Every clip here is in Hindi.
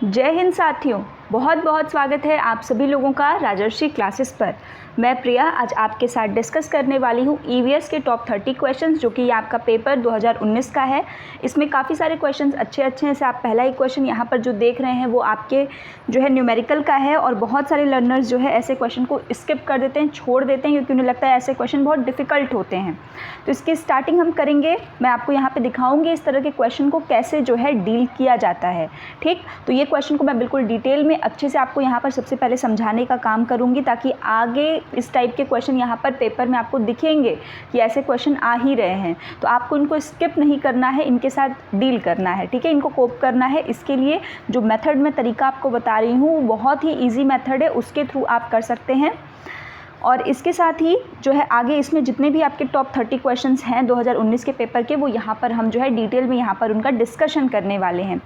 जय हिंद साथियों, बहुत बहुत स्वागत है आप सभी लोगों का राजर्षि क्लासेस पर। मैं प्रिया आज आपके साथ डिस्कस करने वाली हूँ ईवीएस के टॉप 30 क्वेश्चंस, जो कि आपका पेपर 2019 का है। इसमें काफ़ी सारे क्वेश्चंस अच्छे हैं। जैसे आप पहला ही क्वेश्चन यहाँ पर जो देख रहे हैं वो आपके जो है न्यूमेरिकल का है, और बहुत सारे लर्नर्स जो है ऐसे क्वेश्चन को स्किप कर देते हैं, छोड़ देते हैं, क्योंकि उन्हें लगता है ऐसे क्वेश्चन बहुत डिफ़िकल्ट होते हैं। तो इसकी स्टार्टिंग हम करेंगे। मैं आपको यहाँ पर दिखाऊँगी इस तरह के क्वेश्चन को कैसे जो है डील किया जाता है। ठीक, तो ये क्वेश्चन को मैं बिल्कुल डिटेल में अच्छे से आपको यहाँ पर सबसे पहले समझाने का काम करूँगी, ताकि आगे इस टाइप के क्वेश्चन यहाँ पर पेपर में आपको दिखेंगे कि ऐसे क्वेश्चन आ ही रहे हैं, तो आपको इनको स्किप नहीं करना है, इनके साथ डील करना है। ठीक है, इनको कोप करना है। इसके लिए जो मेथड में तरीका आपको बता रही हूँ वो बहुत ही ईजी मेथड है, उसके थ्रू आप कर सकते हैं। और इसके साथ ही जो है आगे इसमें जितने भी आपके टॉप 30 क्वेश्चंस हैं 2019 के पेपर के, वो यहाँ पर हम जो है डिटेल में यहाँ पर उनका डिस्कशन करने वाले हैं।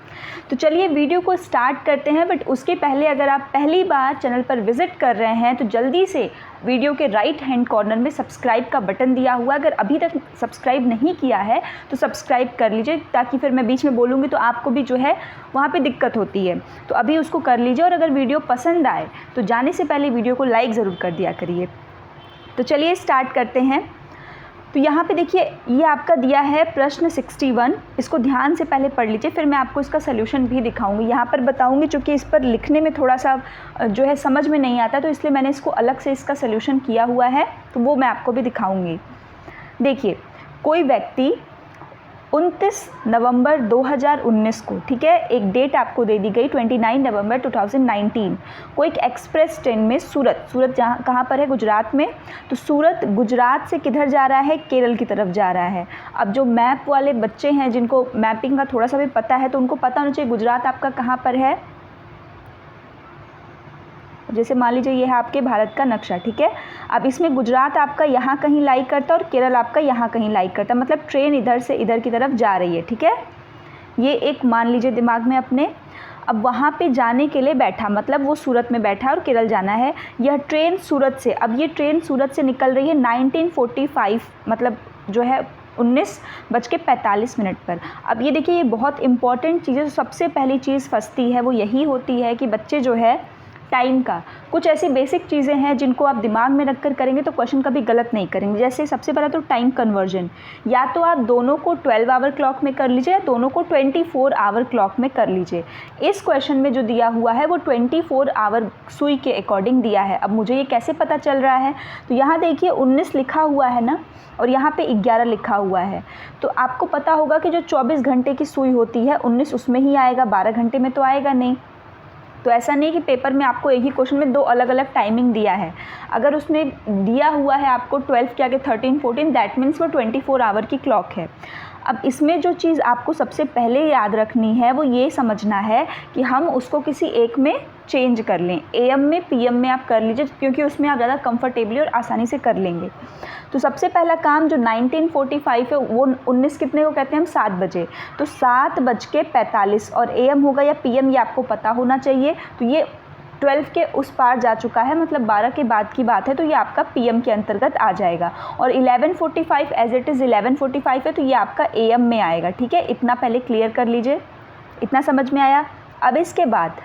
तो चलिए वीडियो को स्टार्ट करते हैं। बट उसके पहले अगर आप पहली बार चैनल पर विजिट कर रहे हैं तो जल्दी से वीडियो के राइट हैंड कॉर्नर में सब्सक्राइब का बटन दिया हुआ, अगर अभी तक सब्सक्राइब नहीं किया है तो सब्सक्राइब कर लीजिए, ताकि फिर मैं बीच में बोलूँगी तो आपको भी जो है वहाँ पे दिक्कत होती है। तो अभी उसको कर लीजिए, और अगर वीडियो पसंद आए तो जाने से पहले वीडियो को लाइक ज़रूर कर दिया करिए। तो चलिए स्टार्ट करते हैं। तो यहाँ पे देखिए, ये आपका दिया है प्रश्न 61। इसको ध्यान से पहले पढ़ लीजिए, फिर मैं आपको इसका सलूशन भी दिखाऊंगी। यहाँ पर बताऊंगी, चूँकि इस पर लिखने में थोड़ा सा जो है समझ में नहीं आता, तो इसलिए मैंने इसको अलग से इसका सलूशन किया हुआ है, तो वो मैं आपको भी दिखाऊंगी। देखिए, कोई व्यक्ति 29 नवंबर 2019 को, ठीक है, एक डेट आपको दे दी गई 29 नवंबर 2019 को एक एक्सप्रेस ट्रेन में सूरत जहाँ कहाँ पर है, गुजरात में। तो सूरत गुजरात से किधर जा रहा है, केरल की तरफ जा रहा है। अब जो मैप वाले बच्चे हैं, जिनको मैपिंग का थोड़ा सा भी पता है, तो उनको पता होना चाहिए गुजरात आपका कहाँ पर है। जैसे मान लीजिए ये है आपके भारत का नक्शा, ठीक है। अब इसमें गुजरात आपका यहाँ कहीं लाई करता है और केरल आपका यहाँ कहीं लाई करता है, मतलब ट्रेन इधर से इधर की तरफ जा रही है, ठीक है। ये एक मान लीजिए दिमाग में अपने। अब वहाँ पे जाने के लिए बैठा, मतलब वो सूरत में बैठा है और केरल जाना है। यह ट्रेन सूरत से, अब ये ट्रेन सूरत से निकल रही है 1945, मतलब जो है 19:45 पर। अब ये देखिए, ये बहुत इंपॉर्टेंट चीज़ है। सबसे पहली चीज़ फंसती है वो यही होती है कि बच्चे जो है टाइम का, कुछ ऐसी बेसिक चीज़ें हैं जिनको आप दिमाग में रखकर करेंगे तो क्वेश्चन कभी गलत नहीं करेंगे। जैसे सबसे पहला तो टाइम कन्वर्जन, या तो आप दोनों को 12 आवर क्लॉक में कर लीजिए या दोनों को 24 आवर क्लॉक में कर लीजिए। इस क्वेश्चन में जो दिया हुआ है वो 24 आवर सुई के अकॉर्डिंग दिया है। अब मुझे ये कैसे पता चल रहा है, तो यहाँ देखिए 19 लिखा हुआ है ना, और यहाँ पे 11 लिखा हुआ है। तो आपको पता होगा कि जो 24 घंटे की सुई होती है 19 उसमें ही आएगा, 12 घंटे में तो आएगा नहीं। तो ऐसा नहीं कि पेपर में आपको एक ही क्वेश्चन में दो अलग अलग टाइमिंग दिया है। अगर उसने दिया हुआ है आपको 12 के आगे 13, 14, दैट मीन्स वो 24 आवर की क्लॉक है। अब इसमें जो चीज़ आपको सबसे पहले याद रखनी है वो ये समझना है कि हम उसको किसी एक में चेंज कर लें। एएम में, पीएम में आप कर लीजिए, क्योंकि उसमें आप ज़्यादा कंफर्टेबली और आसानी से कर लेंगे। तो सबसे पहला काम जो 1945 है वो 19 कितने को कहते हैं हम, 7 बजे। तो 7:45, और एएम होगा या पीएम ये आपको पता होना चाहिए। तो ये 12 के उस पार जा चुका है, मतलब 12 के बाद की बात है, तो ये आपका पीएम के अंतर्गत आ जाएगा। और 11:45 एज इट इज़ 11:45 है, तो ये आपका एएम में आएगा। ठीक है, इतना पहले क्लियर कर लीजिए। इतना समझ में आया। अब इसके बाद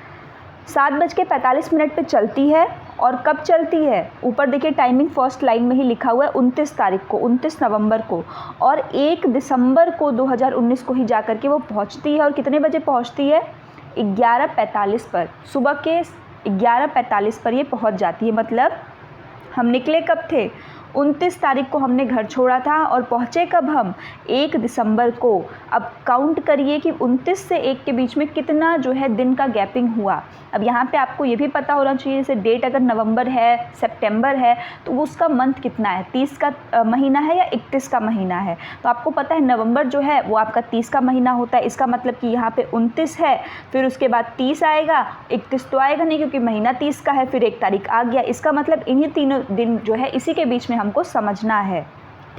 7:45 पे चलती है, और कब चलती है, ऊपर देखिए टाइमिंग फर्स्ट लाइन में ही लिखा हुआ है 29 तारीख को, 29 नवंबर को, और 1 दिसंबर को 2019 को ही जा कर के वो पहुंचती है। और कितने बजे पहुंचती है, 11:45 पर, सुबह के 11:45 पर ये पहुंच जाती है। मतलब हम निकले कब थे, 29 तारीख को हमने घर छोड़ा था, और पहुँचे कब हम, 1 दिसंबर को। अब काउंट करिए कि 29 से 1 के बीच में कितना जो है दिन का गैपिंग हुआ। अब यहाँ पे आपको ये भी पता होना चाहिए, जैसे डेट अगर नवंबर है, सितंबर है, तो वो उसका मंथ कितना है, 30 का महीना है या 31 का महीना है। तो आपको पता है नवंबर जो है वो आपका 30 का महीना होता है। इसका मतलब कि यहाँ पे 29 है, फिर उसके बाद 30 आएगा, 31 तो आएगा नहीं क्योंकि महीना 30 का है, फिर 1 तारीख आ गया। इसका मतलब इन्हीं तीनों दिन जो है इसी के बीच में हमको समझना है।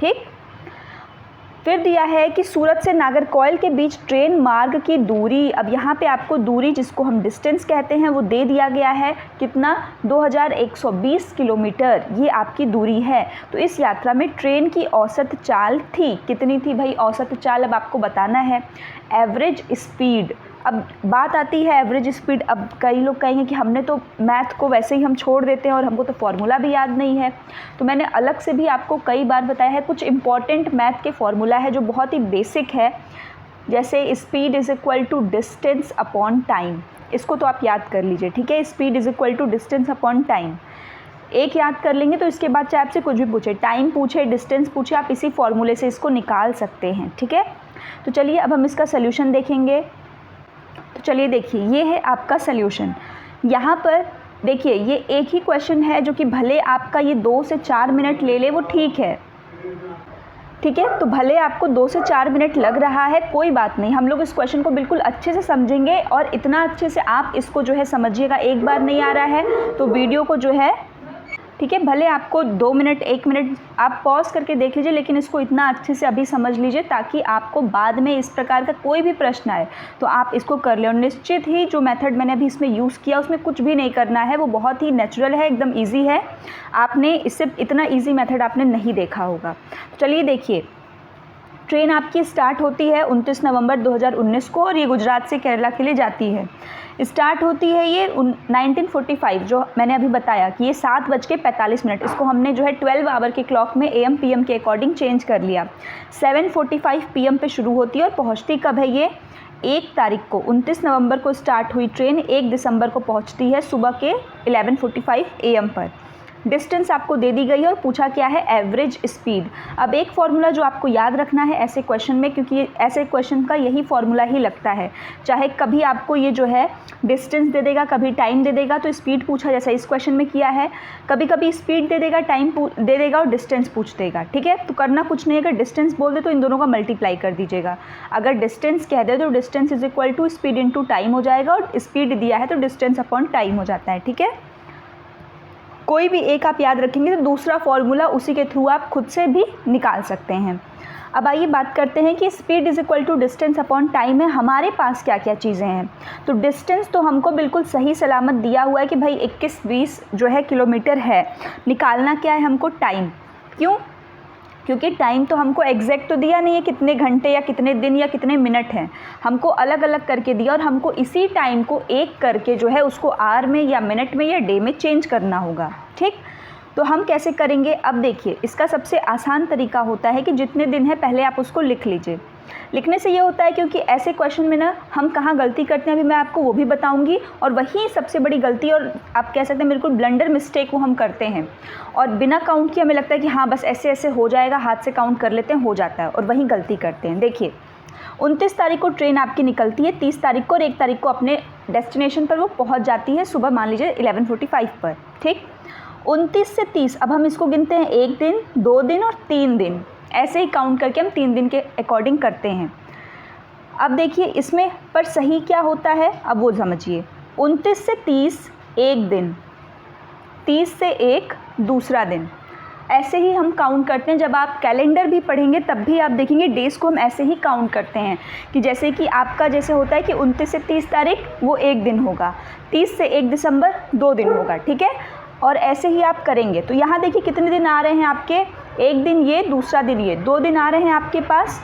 ठीक, फिर दिया है कि सूरत से नागरकोइल के बीच ट्रेन मार्ग की दूरी। अब यहाँ पे आपको दूरी, जिसको हम डिस्टेंस कहते हैं, वो दे दिया गया है। कितना, 2120 किलोमीटर ये आपकी दूरी है। तो इस यात्रा में ट्रेन की औसत चाल थी, कितनी थी भाई औसत चाल, अब आपको बताना है। एवरेज स्पीड, अब बात आती है एवरेज स्पीड। अब कई लोग कहेंगे कि हमने तो मैथ को वैसे ही हम छोड़ देते हैं और हमको तो फार्मूला भी याद नहीं है। तो मैंने अलग से भी आपको कई बार बताया है, कुछ इंपॉर्टेंट मैथ के फार्मूला है जो बहुत ही बेसिक है, जैसे speed is equal to distance upon time. इसको तो आप याद कर लीजिए, ठीक है। Speed is equal to distance upon time, एक याद कर लेंगे तो इसके बाद चाहे आपसे कुछ भी पूछे, टाइम पूछे, डिस्टेंस पूछे, आप इसी फॉर्मूले से इसको निकाल सकते हैं, ठीक है। तो चलिए अब हम इसका सोल्यूशन देखेंगे। तो चलिए देखिए, ये है आपका सोल्यूशन। यहाँ पर देखिए ये एक ही क्वेश्चन है जो कि भले आपका ये 2 से 4 मिनट ले ले वो ठीक है, ठीक है। तो भले आपको 2 से 4 मिनट लग रहा है, कोई बात नहीं, हम लोग इस क्वेश्चन को बिल्कुल अच्छे से समझेंगे और इतना अच्छे से आप इसको जो है समझिएगा। एक बार नहीं आ रहा है तो वीडियो को जो है, ठीक है, भले आपको 2 मिनट 1 मिनट आप पॉज करके देख लीजिए, लेकिन इसको इतना अच्छे से अभी समझ लीजिए ताकि आपको बाद में इस प्रकार का कोई भी प्रश्न आए तो आप इसको कर लें। और निश्चित ही जो मेथड मैंने अभी इसमें यूज़ किया उसमें कुछ भी नहीं करना है, वो बहुत ही नेचुरल है, एकदम ईजी है। आपने इससे इतना ईजी मेथड आपने नहीं देखा होगा। चलिए देखिए, ट्रेन आपकी स्टार्ट होती है 29 नवंबर 2019 को और ये गुजरात से केरला के लिए जाती है। स्टार्ट होती है ये 1945, जो मैंने अभी बताया कि ये 7:45, इसको हमने जो है 12 आवर के क्लॉक में AM PM के अकॉर्डिंग चेंज कर लिया। 7:45 PM पे शुरू होती है और पहुंचती कब है ये 1 तारीख को, 29 नवंबर को स्टार्ट हुई ट्रेन 1 दिसंबर को पहुंचती है सुबह के 11:45 AM पर। डिस्टेंस आपको दे दी गई है और पूछा क्या है, एवरेज स्पीड। अब एक फार्मूला जो आपको याद रखना है ऐसे क्वेश्चन में, क्योंकि ऐसे क्वेश्चन का यही फार्मूला ही लगता है, चाहे कभी आपको ये जो है डिस्टेंस दे देगा, कभी टाइम दे देगा तो स्पीड पूछा जैसा इस क्वेश्चन में किया है, कभी कभी स्पीड दे देगा, टाइम दे देगा और डिस्टेंस पूछ देगा, ठीक है। तो करना कुछ नहीं है, अगर डिस्टेंस बोल दे तो इन दोनों का मल्टीप्लाई कर दीजिएगा। अगर डिस्टेंस कह दे तो distance is equal to speed into time हो जाएगा, और स्पीड दिया है तो डिस्टेंस अपॉन टाइम हो जाता है, ठीक है। कोई भी एक आप याद रखेंगे तो दूसरा फॉर्मूला उसी के थ्रू आप खुद से भी निकाल सकते हैं। अब आइए बात करते हैं कि speed is equal to distance upon time है, हमारे पास क्या क्या चीज़ें हैं। तो डिस्टेंस तो हमको बिल्कुल सही सलामत दिया हुआ है कि भाई 21-20 जो है किलोमीटर है। निकालना क्या है हमको, टाइम। क्यों? क्योंकि टाइम तो हमको एग्जैक्ट तो दिया नहीं है कितने घंटे या कितने दिन या कितने मिनट हैं, हमको अलग अलग करके दिया और हमको इसी टाइम को एक करके जो है उसको आवर में या मिनट में या डे में चेंज करना होगा, ठीक। तो हम कैसे करेंगे, अब देखिए इसका सबसे आसान तरीका होता है कि जितने दिन है पहले आप उसको लिख लीजिए। लिखने से ये होता है क्योंकि ऐसे क्वेश्चन में ना हम कहाँ गलती करते हैं अभी मैं आपको वो भी बताऊंगी, और वही सबसे बड़ी गलती और आप कह सकते हैं बिल्कुल ब्लंडर मिस्टेक वो हम करते हैं, और बिना काउंट किए हमें लगता है कि हाँ बस ऐसे ऐसे हो जाएगा, हाथ से काउंट कर लेते हैं, हो जाता है, और वही गलती करते हैं। देखिए 29 तारीख को ट्रेन आपकी निकलती है, 30 तारीख को और 1 तारीख को अपने डेस्टिनेशन पर वो पहुँच जाती है सुबह मान लीजिए 11:45 पर, ठीक। 29 से 30 अब हम इसको गिनते हैं 1 दिन, 2 दिन और 3 दिन, ऐसे ही काउंट करके हम 3 दिन के अकॉर्डिंग करते हैं। अब देखिए इसमें पर सही क्या होता है, अब वो समझिए। 29 से 30 एक दिन, 30 से 1 दूसरा दिन, ऐसे ही हम काउंट करते हैं। जब आप कैलेंडर भी पढ़ेंगे तब भी आप देखेंगे डेज़ को हम ऐसे ही काउंट करते हैं कि जैसे कि आपका जैसे होता है कि 29 से 30 तारीख वो 1 दिन होगा, 30 से 1 दिसंबर 2 दिन होगा, ठीक है। और ऐसे ही आप करेंगे तो यहाँ देखिए कितने दिन आ रहे हैं आपके, 1 दिन ये, दूसरा दिन ये, 2 दिन आ रहे हैं आपके पास।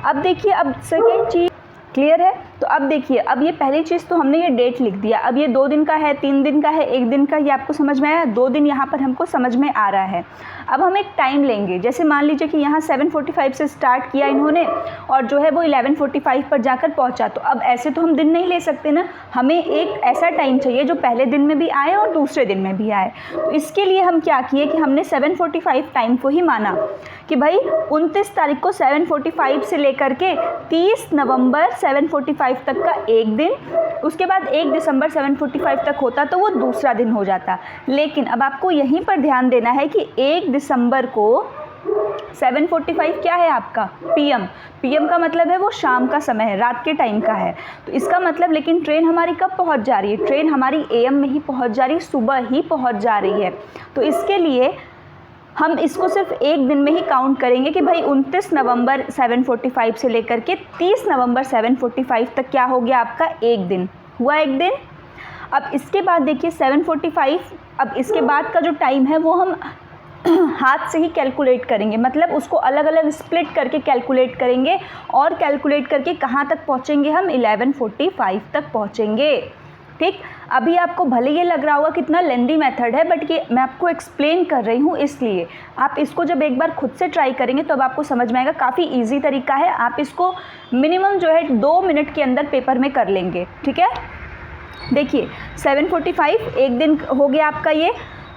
अब देखिए अब सेकेंड चीज़ क्लियर है। तो अब देखिए अब ये पहली चीज़ तो हमने ये डेट लिख दिया, अब ये 2 दिन का है, 3 दिन का है, 1 दिन का, ये आपको समझ में आया, 2 दिन यहाँ पर हमको समझ में आ रहा है। अब हम एक टाइम लेंगे, जैसे मान लीजिए कि यहाँ 7:45 से स्टार्ट किया इन्होंने और जो है वो 11:45 पर जाकर पहुँचा, तो अब ऐसे तो हम दिन नहीं ले सकते ना, हमें एक ऐसा टाइम चाहिए जो पहले दिन में भी आए और दूसरे दिन में भी आए। तो इसके लिए हम क्या किए कि हमने 7:45 टाइम को ही माना कि भाई 29 तारीख को 7:45 से लेकर के 30 नवंबर 7:45 तक का एक दिन, उसके बाद 1 दिसंबर 7:45 तक होता तो वो दूसरा दिन हो जाता। लेकिन अब आपको यहीं पर ध्यान देना है कि 1 दिसंबर को 7:45 क्या है आपका PM, PM का मतलब है वो शाम का समय है, रात के टाइम का है। तो इसका मतलब लेकिन ट्रेन हमारी कब पहुंच जा रही है, ट्रेन हमारी AM में ही पहुंच जा रही है, सुबह ही पहुंच जा रही है। तो इसके लिए हम इसको सिर्फ एक दिन में ही काउंट करेंगे कि भाई 29 नवंबर 7:45 से लेकर के 30 नवंबर 7:45 तक क्या हो गया आपका, एक दिन हुआ, एक दिन। अब इसके बाद देखिए 7:45, अब इसके बाद का जो टाइम है वो हम हाथ से ही कैलकुलेट करेंगे, मतलब उसको अलग अलग स्प्लिट करके कैलकुलेट करेंगे और कैलकुलेट करके कहाँ तक पहुँचेंगे हम 11:45 तक पहुँचेंगे। ठीक, अभी आपको भले ये लग रहा होगा कितना लेंदी मेथड है, बट ये मैं आपको एक्सप्लेन कर रही हूँ, इसलिए आप इसको जब एक बार खुद से ट्राई करेंगे तो अब आपको समझ में आएगा। काफ़ी इजी तरीका है, आप इसको मिनिमम जो है 2 मिनट के अंदर पेपर में कर लेंगे। ठीक है, देखिए 7:45 एक दिन हो गया आपका ये।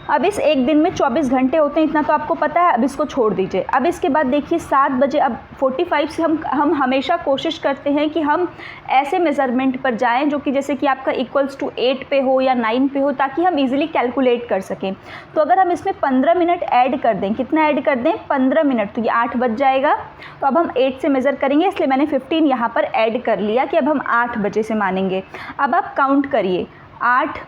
अब इस एक दिन में 24 घंटे होते हैं, इतना तो आपको पता है। अब इसको छोड़ दीजिए। अब इसके बाद देखिए 7 बजे, अब 45 से हम हमेशा कोशिश करते हैं कि हम ऐसे मेज़रमेंट पर जाएं जो कि जैसे कि आपका =8 पे हो या 9 पे हो, ताकि हम इजीली कैलकुलेट कर सकें। तो अगर हम इसमें 15 मिनट ऐड कर दें, कितना ऐड कर दें, 15 मिनट, तो ये 8 बज जाएगा। तो अब हम 8 से मेज़र करेंगे, इसलिए मैंने 15 यहाँ पर ऐड कर लिया कि अब हम 8 बजे से मानेंगे। अब आप काउंट करिए, 8,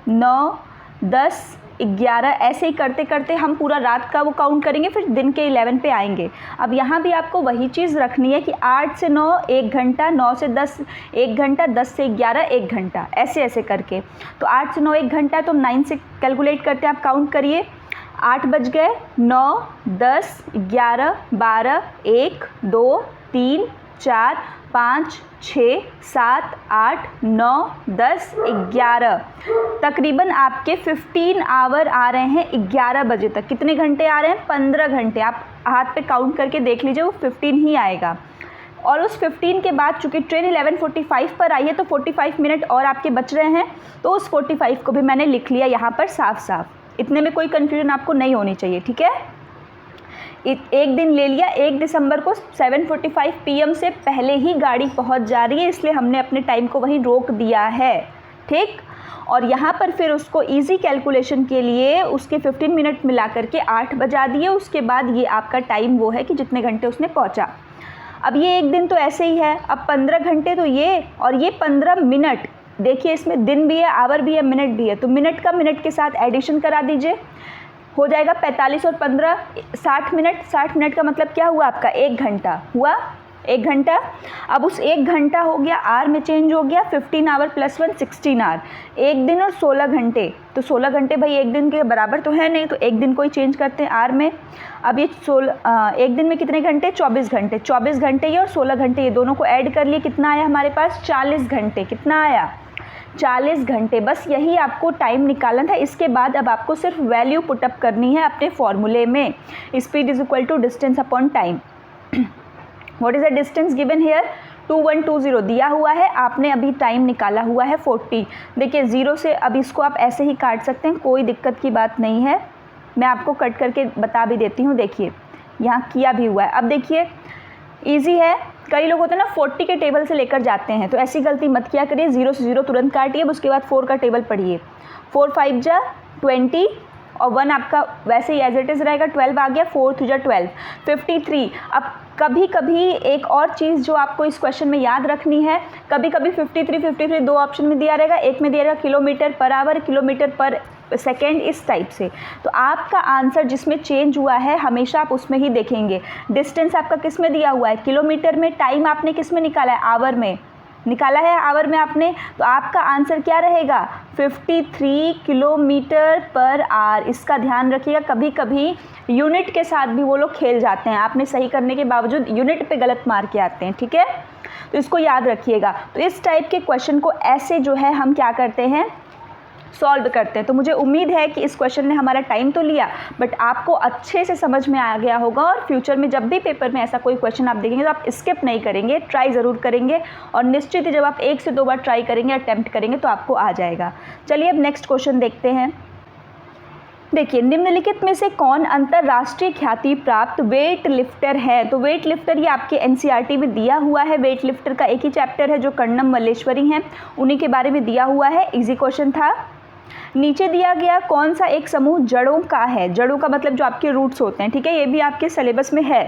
9, 10, 11, ऐसे ही करते करते हम पूरा रात का वो काउंट करेंगे, फिर दिन के 11 पे आएंगे। अब यहाँ भी आपको वही चीज़ रखनी है कि 8 से 9 1 घंटा, 9 से 10 1 घंटा, 10 से 11 1 घंटा, ऐसे ऐसे करके। तो 8 से 9 1 घंटा है, तो 9 से कैलकुलेट करते हैं, आप काउंट करिए। 8 बज गए, 9, 10, 11, 12, 1, 2, 3, 4, 5, 6, 7, 8, 9, 10, 11, तकरीबन आपके 15 आवर आ रहे हैं 11 बजे तक। कितने घंटे आ रहे हैं? 15 घंटे। आप हाथ पे काउंट करके देख लीजिए, वो 15 ही आएगा। और उस 15 के बाद चूँकि ट्रेन 11:45 पर आई है, तो 45 मिनट और आपके बच रहे हैं, तो उस 45 को भी मैंने लिख लिया यहाँ पर साफ साफ। इतने में कोई कन्फ्यूजन आपको नहीं होनी चाहिए। ठीक है, एक दिन ले लिया, 1 दिसंबर को 7:45 PM से पहले ही गाड़ी पहुंच जा रही है, इसलिए हमने अपने टाइम को वहीं रोक दिया है। ठीक, और यहाँ पर फिर उसको इजी कैलकुलेशन के लिए उसके 15 मिनट मिला करके 8 बजा दिए। उसके बाद ये आपका टाइम वो है कि जितने घंटे उसने पहुँचा। अब ये एक दिन तो ऐसे ही है। अब 15 घंटे तो ये, और ये 15 मिनट, देखिए इसमें दिन भी है, आवर भी है, मिनट भी है, तो मिनट का मिनट के साथ एडिशन करा दीजिए, हो जाएगा 45 और 15 60 मिनट। 60 मिनट का मतलब क्या हुआ आपका? 1 घंटा हुआ, 1 घंटा। अब उस 1 घंटा हो गया, आर में चेंज हो गया, 15 आवर + 1 16 आवर। एक दिन और 16 घंटे, तो 16 घंटे भाई एक दिन के बराबर तो है नहीं, तो एक दिन को ही चेंज करते हैं आर में। अब ये एक दिन में कितने घंटे? 24 घंटे। 24 घंटे ये और 16 घंटे ये दोनों को ऐड कर लिए, कितना आया हमारे पास? 40 घंटे। कितना आया? 40 घंटे। बस यही आपको टाइम निकालना था। इसके बाद अब आपको सिर्फ वैल्यू पुटअप करनी है अपने फॉर्मूले में। Speed = distance upon time. What is the distance given here? 2120 दिया हुआ है, आपने अभी टाइम निकाला हुआ है 40। देखिए 0 से अब इसको आप ऐसे ही काट सकते हैं, कोई दिक्कत की बात नहीं है। मैं आपको कट करके बता भी देती हूँ। देखिए यहाँ किया भी हुआ है। अब देखिए ईजी है। कई लोग होते हैं ना 40 के टेबल से लेकर जाते हैं, तो ऐसी गलती मत किया करिए। 0 से 0 तुरंत काटिए, उसके बाद 4 का टेबल पढ़िए। 4 5 जा 20 और 1 आपका वैसे ही एज इट इज़ रहेगा। 12 आ गया, 4 3 जा 12, 53। अब कभी कभी एक और चीज़ जो आपको इस क्वेश्चन में याद रखनी है, कभी कभी 53 दो ऑप्शन में दिया रहेगा, एक में दिया रहेगा किलोमीटर पर आवर, किलोमीटर पर सेकेंड, इस टाइप से। तो आपका आंसर जिसमें चेंज हुआ है हमेशा आप उसमें ही देखेंगे। डिस्टेंस आपका किस में दिया हुआ है? किलोमीटर में। टाइम आपने किस में निकाला है? आवर में निकाला है, आवर में आपने। तो आपका आंसर क्या रहेगा? 53 किलोमीटर पर आवर। इसका ध्यान रखिएगा, कभी कभी यूनिट के साथ भी वो लोग खेल जाते हैं, आपने सही करने के बावजूद यूनिट पे गलत मार के आते हैं। ठीक है, तो इसको याद रखिएगा। तो इस टाइप के क्वेश्चन को ऐसे जो है हम क्या करते हैं, सॉल्व करते हैं। तो मुझे उम्मीद है कि इस क्वेश्चन ने हमारा टाइम तो लिया, बट आपको अच्छे से समझ में आ गया होगा। और फ्यूचर में जब भी पेपर में ऐसा कोई क्वेश्चन आप देखेंगे तो आप स्किप नहीं करेंगे, ट्राई ज़रूर करेंगे। और निश्चित ही जब आप 1 से 2 बार ट्राई करेंगे, अटैम्प्ट करेंगे, तो आपको आ जाएगा। चलिए अब नेक्स्ट क्वेश्चन देखते हैं। देखिए, निम्नलिखित में से कौन अंतर्राष्ट्रीय ख्याति प्राप्त वेट लिफ्टर है? तो वेट लिफ्टर ये आपके NCERT में दिया हुआ है। वेट लिफ्टर का एक ही चैप्टर है जो कर्णम मल्लेश्वरी हैं, उन्हीं के बारे में दिया हुआ है। इजी क्वेश्चन था। नीचे दिया गया कौन सा एक समूह जड़ों का है? जड़ों का मतलब जो आपके रूट्स होते हैं। ठीक है, ये भी आपके सिलेबस में है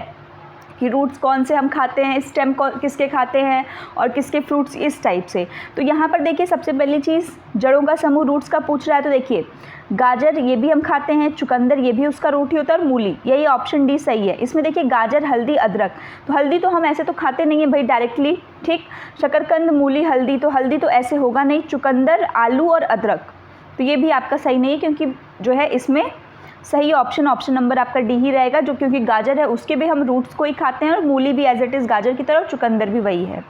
कि रूट्स कौन से हम खाते हैं, स्टेम किसके खाते हैं और किसके फ्रूट्स, इस टाइप से। तो यहाँ पर देखिए सबसे पहली चीज़ जड़ों का समूह रूट्स का पूछ रहा है। तो देखिए गाजर ये भी हम खाते हैं, चुकंदर ये भी उसका रूट ही होता है, और मूली, यही ऑप्शन डी सही है। इसमें देखिए गाजर, हल्दी, अदरक, तो हल्दी तो हम ऐसे तो खाते नहीं है भाई डायरेक्टली। ठीक, शकरकंद, मूली, हल्दी तो ऐसे होगा नहीं। चुकंदर, आलू और अदरक, तो ये भी आपका सही नहीं है, क्योंकि जो है इसमें सही ऑप्शन ऑप्शन नंबर आपका डी ही रहेगा, जो क्योंकि गाजर है उसके भी हम रूट्स को ही खाते हैं और मूली भी एज इट इज़ गाजर की तरह, चुकंदर भी वही है।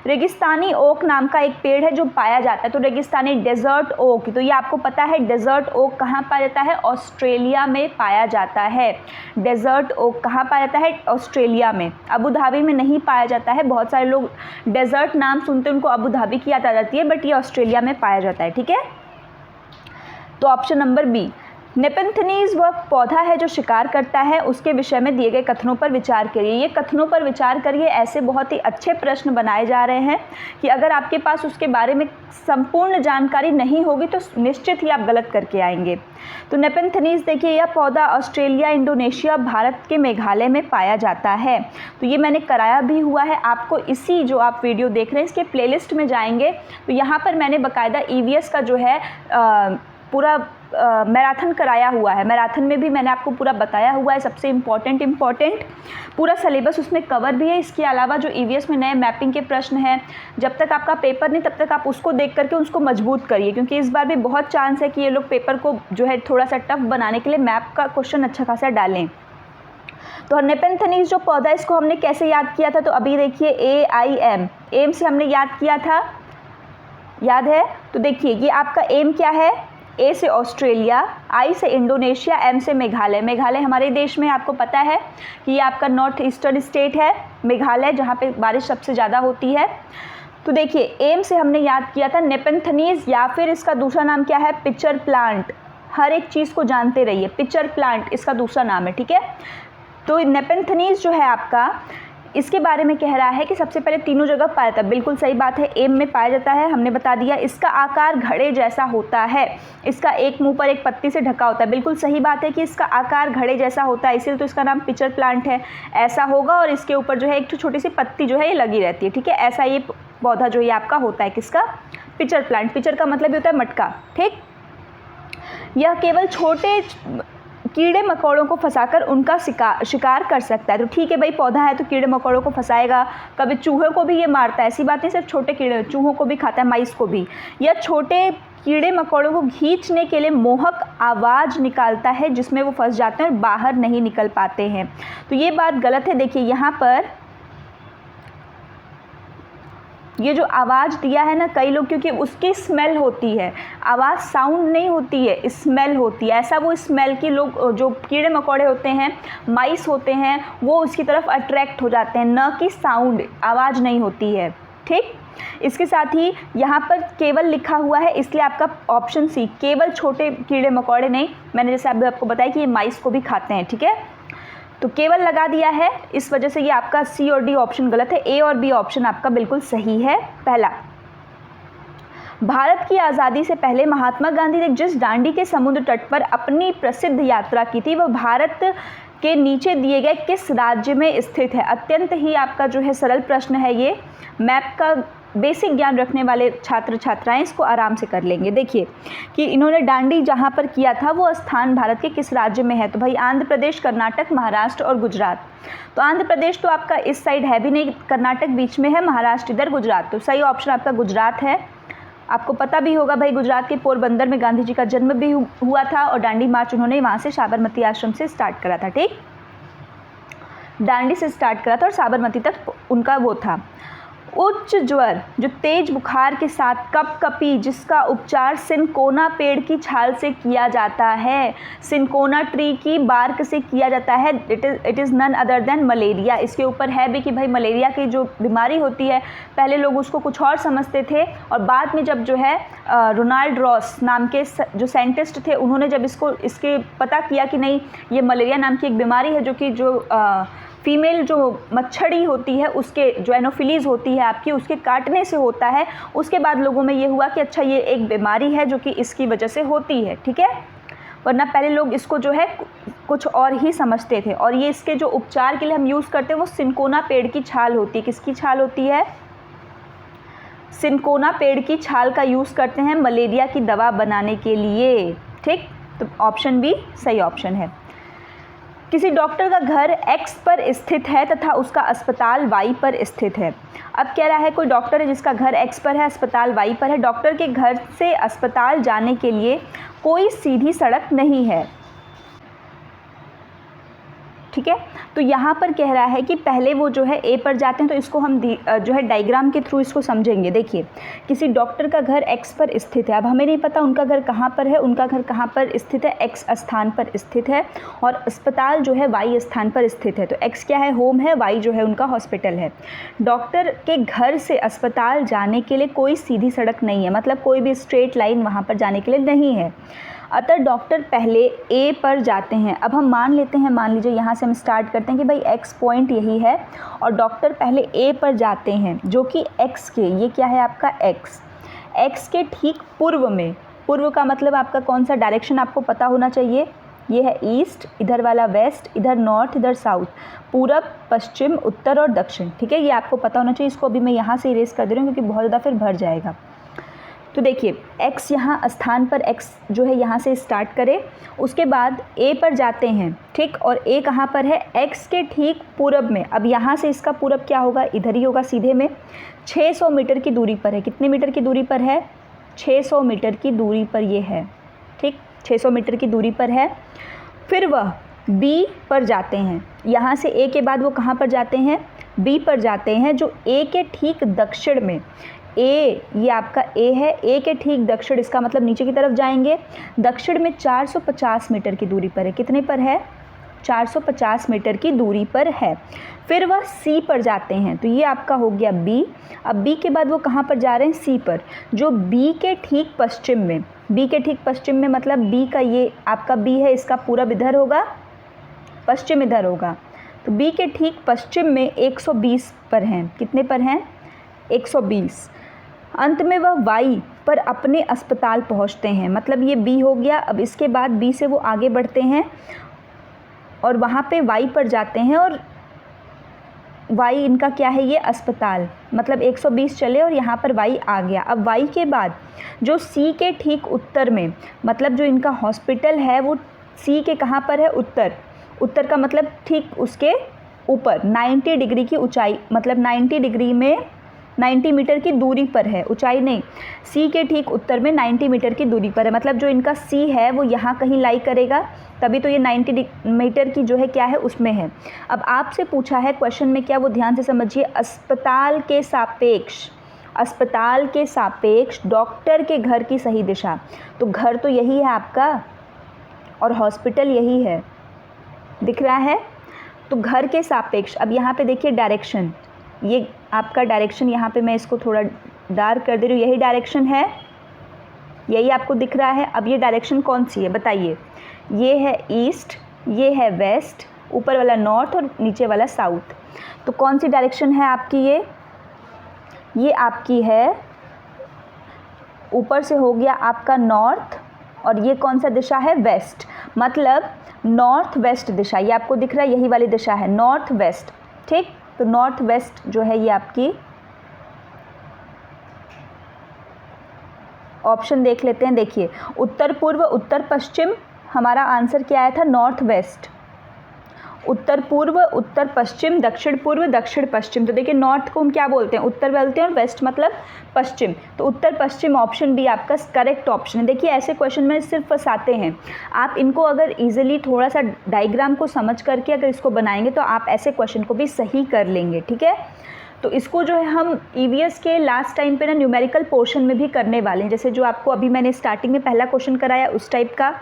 रेगिस्तानी ओक नाम का एक पेड़ है जो पाया जाता है, तो रेगिस्तानी डेजर्ट ओक, तो ये आपको पता है डेजर्ट ओक कहाँ पाया जाता है, ऑस्ट्रेलिया में पाया जाता है। डेजर्ट ओक कहाँ पाया जाता है, ऑस्ट्रेलिया में, अबू धाबी में नहीं पाया जाता है। बहुत सारे लोग डेजर्ट नाम सुनते हैं उनको अबू धाबी की याद आ जाती है, बट ये ऑस्ट्रेलिया में पाया जाता है, ठीक है। तो ऑप्शन नंबर बी। नेपेंथेनीज वह पौधा है जो शिकार करता है, उसके विषय में दिए गए कथनों पर विचार करिए। ये कथनों पर विचार करिए ऐसे बहुत ही अच्छे प्रश्न बनाए जा रहे हैं कि अगर आपके पास उसके बारे में संपूर्ण जानकारी नहीं होगी तो निश्चित ही आप गलत करके आएंगे। तो नेपेंथेनीज देखिए, यह पौधा ऑस्ट्रेलिया, इंडोनेशिया, भारत के मेघालय में पाया जाता है। तो ये मैंने कराया भी हुआ है आपको, इसी जो आप वीडियो देख रहे हैं इसके प्लेलिस्ट में जाएंगे तो यहाँ पर मैंने बाकायदा EVS का जो है पूरा मैराथन कराया हुआ है। मैराथन में भी मैंने आपको पूरा बताया हुआ है, सबसे इम्पॉर्टेंट पूरा सिलेबस उसमें कवर भी है। इसके अलावा जो EVS में नए मैपिंग के प्रश्न हैं, जब तक आपका पेपर नहीं तब तक आप उसको देख करके उसको मजबूत करिए, क्योंकि इस बार भी बहुत चांस है कि ये लोग पेपर को जो है थोड़ा सा टफ बनाने के लिए मैप का क्वेश्चन अच्छा खासा डालें। तो नेपेंथेनीज जो पौधा, इसको हमने कैसे याद किया था, तो अभी देखिए AIM, एम से हमने याद किया था, याद है। तो देखिए ये आपका एम क्या है, A से ऑस्ट्रेलिया, I से इंडोनेशिया, M से मेघालय। मेघालय हमारे देश में आपको पता है कि ये आपका नॉर्थ ईस्टर्न स्टेट है मेघालय, जहाँ पे बारिश सबसे ज़्यादा होती है। तो देखिए एम से हमने याद किया था नेपेंथेनीज, या फिर इसका दूसरा नाम क्या है, पिचर प्लांट। हर एक चीज़ को जानते रहिए, पिचर प्लांट इसका दूसरा नाम है, ठीक है। तो नेपेंथेनीज जो है आपका, इसके बारे में कह रहा है कि सबसे पहले तीनों जगह पाया जाता है, बिल्कुल सही बात है, एम में पाया जाता है, हमने बता दिया। इसका आकार घड़े जैसा होता है, इसका एक मुंह पर एक पत्ती से ढका होता है, बिल्कुल सही बात है कि इसका आकार घड़े जैसा होता है, इसीलिए तो इसका नाम पिचर प्लांट है, ऐसा होगा। और इसके ऊपर जो है एक छोटी सी पत्ती जो है ये लगी रहती है, ठीक है। ऐसा ये पौधा जो ये आपका होता है, किसका, पिचर प्लांट। पिचर का मतलब होता है मटका, ठीक। यह केवल छोटे कीड़े मकोड़ों को फंसाकर उनका शिकार कर सकता है। तो ठीक है भाई, पौधा है तो कीड़े मकोड़ों को फंसाएगा, कभी चूहे को भी ये मारता है, ऐसी बात नहीं, सिर्फ छोटे कीड़े, चूहों को भी खाता है, माइस को भी। यह छोटे कीड़े मकोड़ों को खींचने के लिए मोहक आवाज़ निकालता है जिसमें वो फंस जाते हैं और बाहर नहीं निकल पाते हैं। तो ये बात गलत है। देखिए यहाँ पर ये जो आवाज़ दिया है ना, कई लोग, क्योंकि उसकी स्मेल होती है, आवाज़ साउंड नहीं होती है, स्मेल होती है। ऐसा वो स्मेल की लोग, जो कीड़े मकोड़े होते हैं, माइस होते हैं, वो उसकी तरफ अट्रैक्ट हो जाते हैं, न कि साउंड, आवाज़ नहीं होती है, ठीक। इसके साथ ही यहाँ पर केवल लिखा हुआ है, इसलिए आपका ऑप्शन सी, केवल छोटे कीड़े मकोड़े नहीं, मैंने जैसे अभी आपको बताया कि ये माइस को भी खाते हैं, ठीक है। तो केवल लगा दिया है, इस वजह से ये आपका सी और डी ऑप्शन गलत है, ए और बी ऑप्शन आपका बिल्कुल सही है। पहला, भारत की आज़ादी से पहले महात्मा गांधी ने जिस दांडी के समुद्र तट पर अपनी प्रसिद्ध यात्रा की थी, वह भारत के नीचे दिए गए किस राज्य में स्थित है। अत्यंत ही आपका जो है सरल प्रश्न है, ये मैप का बेसिक ज्ञान रखने वाले छात्र छात्राएं इसको आराम से कर लेंगे। देखिए कि इन्होंने दांडी जहां पर किया था वो स्थान भारत के किस राज्य में है, तो भाई आंध्र प्रदेश, कर्नाटक, महाराष्ट्र और गुजरात। तो आंध्र प्रदेश तो आपका इस साइड है भी नहीं, कर्नाटक बीच में है, महाराष्ट्र इधर, गुजरात। तो सही ऑप्शन आपका गुजरात है। आपको पता भी होगा भाई, गुजरात के पोरबंदर में गांधी जी का जन्म भी हुआ था और दांडी मार्च उन्होंने वहाँ से साबरमती आश्रम से स्टार्ट करा था, ठीक, दांडी से स्टार्ट करा था और साबरमती तक उनका वो था। उच्च ज्वर, जो तेज बुखार के साथ कपकपी, जिसका उपचार सिनकोना पेड़ की छाल से किया जाता है, सिनकोना ट्री की बार्क से किया जाता है, it is none other than malaria. इसके ऊपर है भी कि भाई मलेरिया की जो बीमारी होती है, पहले लोग उसको कुछ और समझते थे और बाद में जब जो है रोनाल्ड रॉस नाम के जो साइंटिस्ट थे, उन्होंने जब इसके पता किया कि नहीं, ये मलेरिया नाम की एक बीमारी है जो कि जो फीमेल जो मच्छरी होती है, उसके जो एनोफिलीज होती है आपकी, उसके काटने से होता है। उसके बाद लोगों में ये हुआ कि अच्छा ये एक बीमारी है जो कि इसकी वजह से होती है, ठीक है। वरना पहले लोग इसको जो है कुछ और ही समझते थे। और ये इसके जो उपचार के लिए हम यूज़ करते हैं वो सिनकोना पेड़ की छाल होती है। किसकी छाल होती है? सिनकोना पेड़ की छाल का यूज़ करते हैं मलेरिया की दवा बनाने के लिए, ठीक। तो ऑप्शन बी सही ऑप्शन है। किसी डॉक्टर का घर X पर स्थित है तथा उसका अस्पताल Y पर स्थित है। अब कह रहा है कोई डॉक्टर है जिसका घर X पर है, अस्पताल Y पर है। डॉक्टर के घर से अस्पताल जाने के लिए कोई सीधी सड़क नहीं है। ठीक है। तो यहाँ पर कह रहा है कि पहले वो जो है ए पर जाते हैं, तो इसको हम जो है डायग्राम के थ्रू इसको समझेंगे। देखिए, किसी डॉक्टर का घर एक्स पर स्थित है। अब हमें नहीं पता उनका घर कहाँ पर है, उनका घर कहाँ पर स्थित है, एक्स स्थान पर स्थित है, और अस्पताल जो है वाई स्थान पर स्थित है। तो एक्स क्या है, होम है, वाई जो है उनका हॉस्पिटल है। डॉक्टर के घर से अस्पताल जाने के लिए कोई सीधी सड़क नहीं है, मतलब कोई भी स्ट्रेट लाइन वहाँ पर जाने के लिए नहीं है। अतः डॉक्टर पहले ए पर जाते हैं। अब हम मान लेते हैं, मान लीजिए यहाँ से हम स्टार्ट करते हैं कि भाई एक्स पॉइंट यही है और डॉक्टर पहले ए पर जाते हैं, जो कि एक्स के, ये क्या है आपका एक्स के ठीक पूर्व में। पूर्व का मतलब आपका कौन सा डायरेक्शन आपको पता होना चाहिए। ये है ईस्ट, इधर वाला वेस्ट, इधर नॉर्थ, इधर साउथ, पूरब, पश्चिम, उत्तर और दक्षिण। ठीक है, ये आपको पता होना चाहिए। इसको अभी मैं यहाँ से इरेज कर दे रही हूँ क्योंकि बहुत ज़्यादा फिर भर जाएगा। तो देखिए, x यहाँ स्थान पर x जो है यहाँ से स्टार्ट करें, उसके बाद a पर जाते हैं, ठीक। और a कहाँ पर है, x के ठीक पूरब में। अब यहाँ से इसका पूरब क्या होगा, इधर ही होगा सीधे में। 600 मीटर की दूरी पर है। कितने मीटर की दूरी पर है, 600 मीटर की दूरी पर ये है, ठीक, 600 मीटर की दूरी पर है। फिर वह b पर जाते हैं। यहाँ से a के बाद वो कहाँ पर जाते हैं, b पर जाते हैं, जो a के ठीक दक्षिण में। ए, ये आपका ए है, ए के ठीक दक्षिण, इसका मतलब नीचे की तरफ जाएंगे। दक्षिण में 450 मीटर की दूरी पर है। कितने पर है, 450 मीटर की दूरी पर है। फिर वह सी पर जाते हैं, तो ये आपका हो गया बी। अब बी के बाद वो कहाँ पर जा रहे हैं, सी पर, जो बी के ठीक पश्चिम में। बी के ठीक पश्चिम में मतलब बी का, ये आपका बी है, इसका पूरब इधर होगा, पश्चिम इधर होगा। तो बी के ठीक पश्चिम में 120 पर हैं। कितने पर हैं, 120। अंत में वह वाई पर अपने अस्पताल पहुंचते हैं, मतलब ये बी हो गया। अब इसके बाद बी से वो आगे बढ़ते हैं और वहाँ पे वाई पर जाते हैं, और वाई इनका क्या है, ये अस्पताल, मतलब 120 चले और यहाँ पर वाई आ गया। अब वाई के बाद जो सी के ठीक उत्तर में, मतलब जो इनका हॉस्पिटल है वो सी के कहाँ पर है, उत्तर। उत्तर का मतलब ठीक उसके ऊपर 90 डिग्री की ऊंचाई, मतलब 90 डिग्री में 90 मीटर की दूरी पर है, ऊंचाई नहीं, सी के ठीक उत्तर में 90 मीटर की दूरी पर है। मतलब जो इनका सी है वो यहाँ कहीं लाई करेगा, तभी तो ये 90 मीटर की जो है क्या है, उसमें है। अब आपसे पूछा है क्वेश्चन में क्या, वो ध्यान से समझिए। अस्पताल के सापेक्ष डॉक्टर के घर की सही दिशा। तो घर तो यही है आपका और हॉस्पिटल यही है, दिख रहा है। तो घर के सापेक्ष, अब यहाँ पे देखिए डायरेक्शन, ये आपका डायरेक्शन, यहाँ पे मैं इसको थोड़ा डार्क कर दे रही हूँ, यही डायरेक्शन है, यही आपको दिख रहा है। अब ये डायरेक्शन कौन सी है बताइए, ये है ईस्ट, ये है वेस्ट, ऊपर वाला नॉर्थ और नीचे वाला साउथ। तो कौन सी डायरेक्शन है आपकी, ये आपकी है, ऊपर से हो गया आपका नॉर्थ, और ये कौन सा दिशा है, वेस्ट, मतलब नॉर्थ वेस्ट दिशा। ये आपको दिख रहा है, यही वाली दिशा है, नॉर्थ वेस्ट, ठीक। तो नॉर्थ वेस्ट जो है ये आपकी, ऑप्शन देख लेते हैं। देखिए, उत्तर पूर्व, उत्तर पश्चिम, हमारा आंसर क्या आया था, नॉर्थ वेस्ट। उत्तर पूर्व, उत्तर पश्चिम, दक्षिण पूर्व, दक्षिण पश्चिम। तो देखिए, नॉर्थ को हम क्या बोलते हैं, उत्तर बोलते हैं, और वेस्ट मतलब पश्चिम। तो उत्तर पश्चिम ऑप्शन बी आपका करेक्ट ऑप्शन है। देखिए, ऐसे क्वेश्चन में सिर्फ फंसाते हैं। आप इनको अगर इजीली थोड़ा सा डायग्राम को समझ करके अगर इसको बनाएंगे तो आप ऐसे क्वेश्चन को भी सही कर लेंगे, ठीक है। तो इसको जो है हम ईवीएस के लास्ट टाइम पे ना न्यूमेरिकल पोर्शन में भी करने वाले हैं। जैसे जो आपको अभी मैंने स्टार्टिंग में पहला क्वेश्चन कराया, उस टाइप का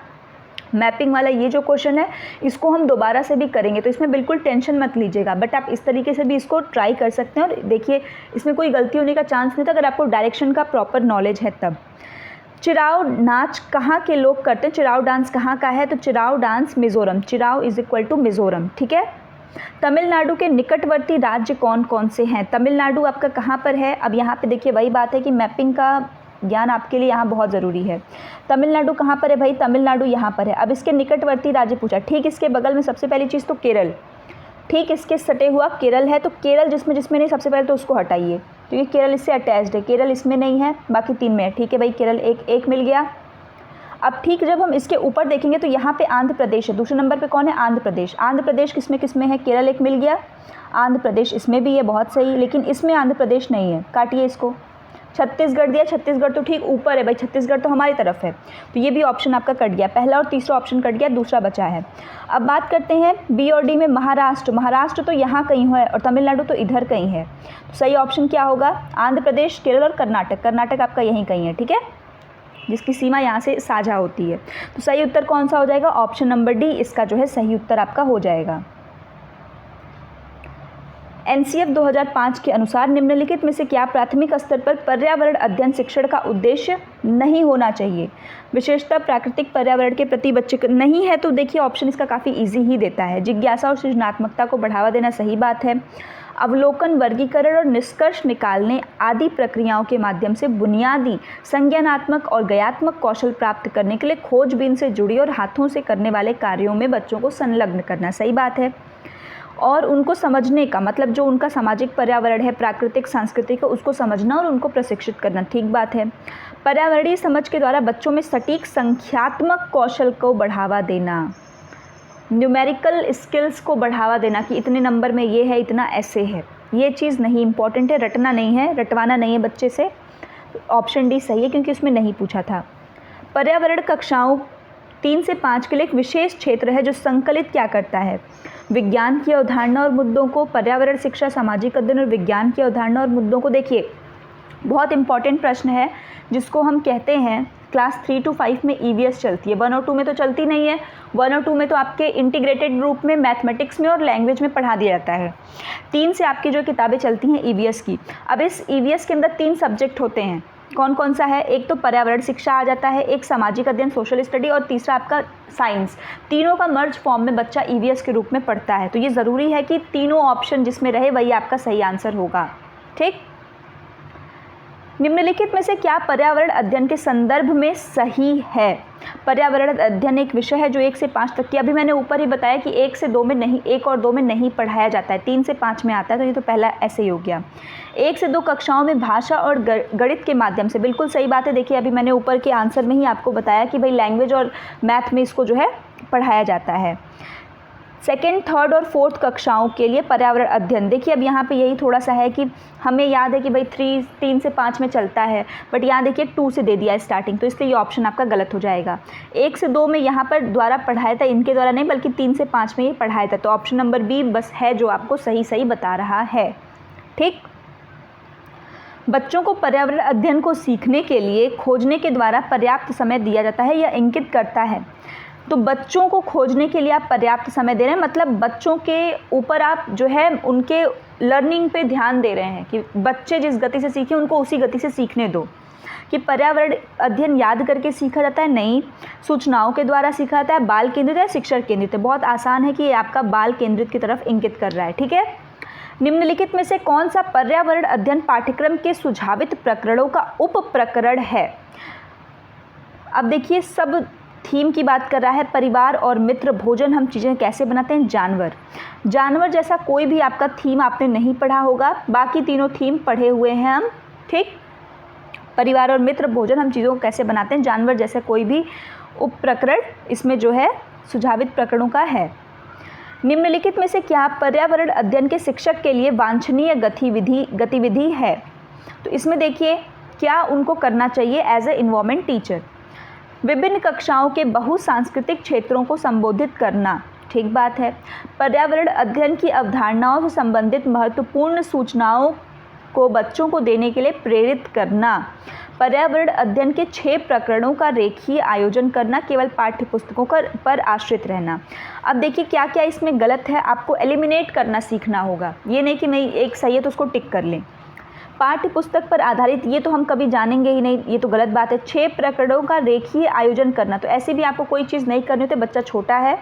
मैपिंग वाला ये जो क्वेश्चन है, इसको हम दोबारा से भी करेंगे। तो इसमें बिल्कुल टेंशन मत लीजिएगा, बट आप इस तरीके से भी इसको ट्राई कर सकते हैं। और देखिए, इसमें कोई गलती होने का चांस नहीं था अगर आपको डायरेक्शन का प्रॉपर नॉलेज है तब। चिराव नाच कहाँ के लोग करते हैं, चिराव डांस कहाँ का है, तो Cheraw dance Mizoram, Cheraw is equal to Mizoram, ठीक है। तमिलनाडु के निकटवर्ती राज्य कौन कौन से हैं, तमिलनाडु आपका कहाँ पर है। अब यहाँ पे देखिए, वही बात है कि मैपिंग का ज्ञान आपके लिए यहाँ बहुत ज़रूरी है। तमिलनाडु कहाँ पर है भाई, तमिलनाडु यहाँ पर है। अब इसके निकटवर्ती राज्य पूछा, ठीक इसके बगल में सबसे पहली चीज़ तो केरल, ठीक इसके सटे हुआ केरल है। तो केरल जिसमें नहीं, सबसे पहले तो उसको हटाइए, तो ये केरल इससे अटैच्ड है, केरल इसमें नहीं है, बाकी 3 में है, ठीक है भाई। केरल एक मिल गया। अब ठीक, जब हम इसके ऊपर देखेंगे तो यहाँ पे आंध्र प्रदेश है, दूसरे नंबर पे कौन है, आंध्र प्रदेश। आंध्र प्रदेश किसमें है, केरल एक मिल गया, आंध्र प्रदेश इसमें भी है, बहुत सही। लेकिन इसमें आंध्र प्रदेश नहीं है, काटिए इसको, छत्तीसगढ़ दिया, छत्तीसगढ़ तो ठीक ऊपर है भाई, छत्तीसगढ़ तो हमारी तरफ है, तो ये भी ऑप्शन आपका कट गया, पहला और तीसरा ऑप्शन कट गया, दूसरा बचा है। अब बात करते हैं बी और डी में। महाराष्ट्र, महाराष्ट्र तो यहाँ कहीं है और तमिलनाडु तो इधर कहीं है, तो सही ऑप्शन क्या होगा? आंध्र प्रदेश, केरल और कर्नाटक। कर्नाटक आपका यहीं कहीं है, ठीक है, जिसकी सीमा यहाँ से साझा होती है। तो सही उत्तर कौन सा हो जाएगा? ऑप्शन नंबर डी इसका जो है सही उत्तर आपका हो जाएगा। एनसीएफ 2005 के अनुसार निम्नलिखित में से क्या प्राथमिक स्तर पर पर्यावरण अध्ययन शिक्षण का उद्देश्य नहीं होना चाहिए? विशेषतः प्राकृतिक पर्यावरण के प्रति बच्चे को नहीं है, तो देखिए ऑप्शन इसका काफ़ी इजी ही देता है। जिज्ञासा और सृजनात्मकता को बढ़ावा देना सही बात है। अवलोकन, वर्गीकरण और निष्कर्ष निकालने आदि प्रक्रियाओं के माध्यम से बुनियादी संज्ञानात्मक और ज्ञानात्मक कौशल प्राप्त करने के लिए खोजबीन से जुड़ी और हाथों से करने वाले कार्यों में बच्चों को संलग्न करना सही बात है। और उनको समझने का मतलब जो उनका सामाजिक पर्यावरण है, प्राकृतिक सांस्कृतिक, उसको समझना और उनको प्रशिक्षित करना, ठीक बात है। पर्यावरणीय समझ के द्वारा बच्चों में सटीक संख्यात्मक कौशल को बढ़ावा देना, न्यूमेरिकल स्किल्स को बढ़ावा देना कि इतने नंबर में ये है, इतना ऐसे है, ये चीज़ नहीं इंपॉर्टेंट है, रटना नहीं है, रटवाना नहीं है बच्चे से। ऑप्शन डी सही है क्योंकि उसमें नहीं पूछा था। पर्यावरण कक्षाओं 3 से 5 के लिए एक विशेष क्षेत्र है जो संकलित क्या करता है? विज्ञान की अवधारणा और मुद्दों को, पर्यावरण शिक्षा, सामाजिक अध्ययन और विज्ञान की अवधारणा और मुद्दों को। देखिए बहुत इंपॉर्टेंट प्रश्न है जिसको हम कहते हैं क्लास 3 to 5 में ईवीएस चलती है, 1 और 2 में तो चलती नहीं है। 1 और 2 में तो आपके इंटीग्रेटेड ग्रुप में मैथमेटिक्स में और लैंग्वेज में पढ़ा दिया जाता है। 3 से आपकी जो किताबें चलती हैं ईवीएस की। अब इस ईवीएस के अंदर 3 सब्जेक्ट होते हैं, कौन कौन सा है? एक तो पर्यावरण शिक्षा आ जाता है, एक सामाजिक अध्ययन सोशल स्टडी, और तीसरा आपका साइंस। तीनों का मर्ज फॉर्म में बच्चा ईवीएस के रूप में पढ़ता है, तो ये ज़रूरी है कि तीनों ऑप्शन जिसमें रहे वही आपका सही आंसर होगा। ठीक, निम्नलिखित में से क्या पर्यावरण अध्ययन के संदर्भ में सही है? पर्यावरण अध्ययन एक विषय है जो 1 से 5 तक की, अभी मैंने ऊपर ही बताया कि 1 से 2 में नहीं, 1 और 2 में नहीं पढ़ाया जाता है, 3 से 5 में आता है, तो ये तो पहला ऐसे ही हो गया। 1 से 2 कक्षाओं में भाषा और गणित के माध्यम से, बिल्कुल सही बात है। देखिए अभी मैंने ऊपर के आंसर में ही आपको बताया कि भाई लैंग्वेज और मैथ में इसको जो है पढ़ाया जाता है। 2nd, 3rd और 4th कक्षाओं के लिए पर्यावरण अध्ययन, देखिए अब यहाँ पे यही थोड़ा सा है कि हमें याद है कि भाई 3 से 5 में चलता है, बट यहाँ देखिए 2 से दे दिया है स्टार्टिंग, तो इसलिए ये ऑप्शन आपका गलत हो जाएगा। 1 से 2 में यहाँ पर द्वारा पढ़ाया था, इनके द्वारा नहीं बल्कि 3 से 5 में ये पढ़ाया था, तो ऑप्शन नंबर बी बस है जो आपको सही सही बता रहा है। ठीक, बच्चों को पर्यावरण अध्ययन को सीखने के लिए खोजने के द्वारा पर्याप्त समय दिया जाता है या इंगित करता है? तो बच्चों को खोजने के लिए आप पर्याप्त समय दे रहे हैं, मतलब बच्चों के ऊपर आप जो है उनके लर्निंग पे ध्यान दे रहे हैं कि बच्चे जिस गति से सीखें उनको उसी गति से सीखने दो। कि पर्यावरण अध्ययन याद करके सीखा जाता है? नहीं, सूचनाओं के द्वारा सीखा जाता है। बाल केंद्रित है, शिक्षण केंद्रित है? बहुत आसान है कि ये आपका बाल केंद्रित की तरफ इंगित कर रहा है। ठीक है, निम्नलिखित में से कौन सा पर्यावरण अध्ययन पाठ्यक्रम के सुझावित प्रकरणों का उप प्रकरण है? अब देखिए सब थीम की बात कर रहा है, परिवार और मित्र, भोजन, हम चीज़ें कैसे बनाते हैं, जानवर। जानवर जैसा कोई भी आपका थीम आपने नहीं पढ़ा होगा, बाकी तीनों थीम पढ़े हुए हैं हम। ठीक, परिवार और मित्र, भोजन, हम चीज़ों को कैसे बनाते हैं, जानवर जैसा कोई भी उप प्रकरण इसमें जो है सुझावित प्रकरणों का है। निम्नलिखित में से क्या पर्यावरण अध्ययन के शिक्षक के लिए वांछनीय गतिविधि है? तो इसमें देखिए क्या उनको करना चाहिए एज ए इन्वायरमेंट टीचर। विभिन्न कक्षाओं के बहुसांस्कृतिक क्षेत्रों को संबोधित करना, ठीक बात है। पर्यावरण अध्ययन की अवधारणाओं से संबंधित महत्वपूर्ण सूचनाओं को बच्चों को देने के लिए प्रेरित करना। पर्यावरण अध्ययन के 6 प्रकरणों का रेखीय आयोजन करना, केवल पाठ्य पुस्तकों पर आश्रित रहना। अब देखिए क्या क्या इसमें गलत है, आपको एलिमिनेट करना सीखना होगा। ये नहीं कि नहीं एक सही है तो उसको टिक कर लें। पाठ्य पुस्तक पर आधारित, ये तो हम कभी जानेंगे ही नहीं, ये तो गलत बात है। 6 प्रकरणों का रेखीय आयोजन करना, तो ऐसे भी आपको कोई चीज़ नहीं करनी होती, बच्चा छोटा है।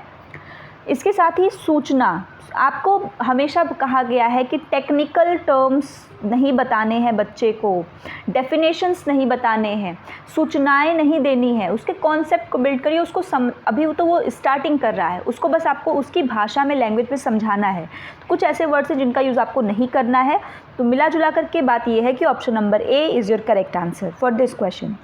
इसके साथ ही सूचना, आपको हमेशा कहा गया है कि टेक्निकल टर्म्स नहीं बताने हैं बच्चे को, डेफिनेशंस नहीं बताने हैं, सूचनाएं नहीं देनी है, उसके कॉन्सेप्ट को बिल्ड करिए। उसको अभी तो वो स्टार्टिंग कर रहा है, उसको बस आपको उसकी भाषा में, लैंग्वेज में समझाना है। तो कुछ ऐसे वर्ड्स हैं जिनका यूज़ आपको नहीं करना है। तो मिला जुला करके बात ये है कि option number A is your correct answer for this question.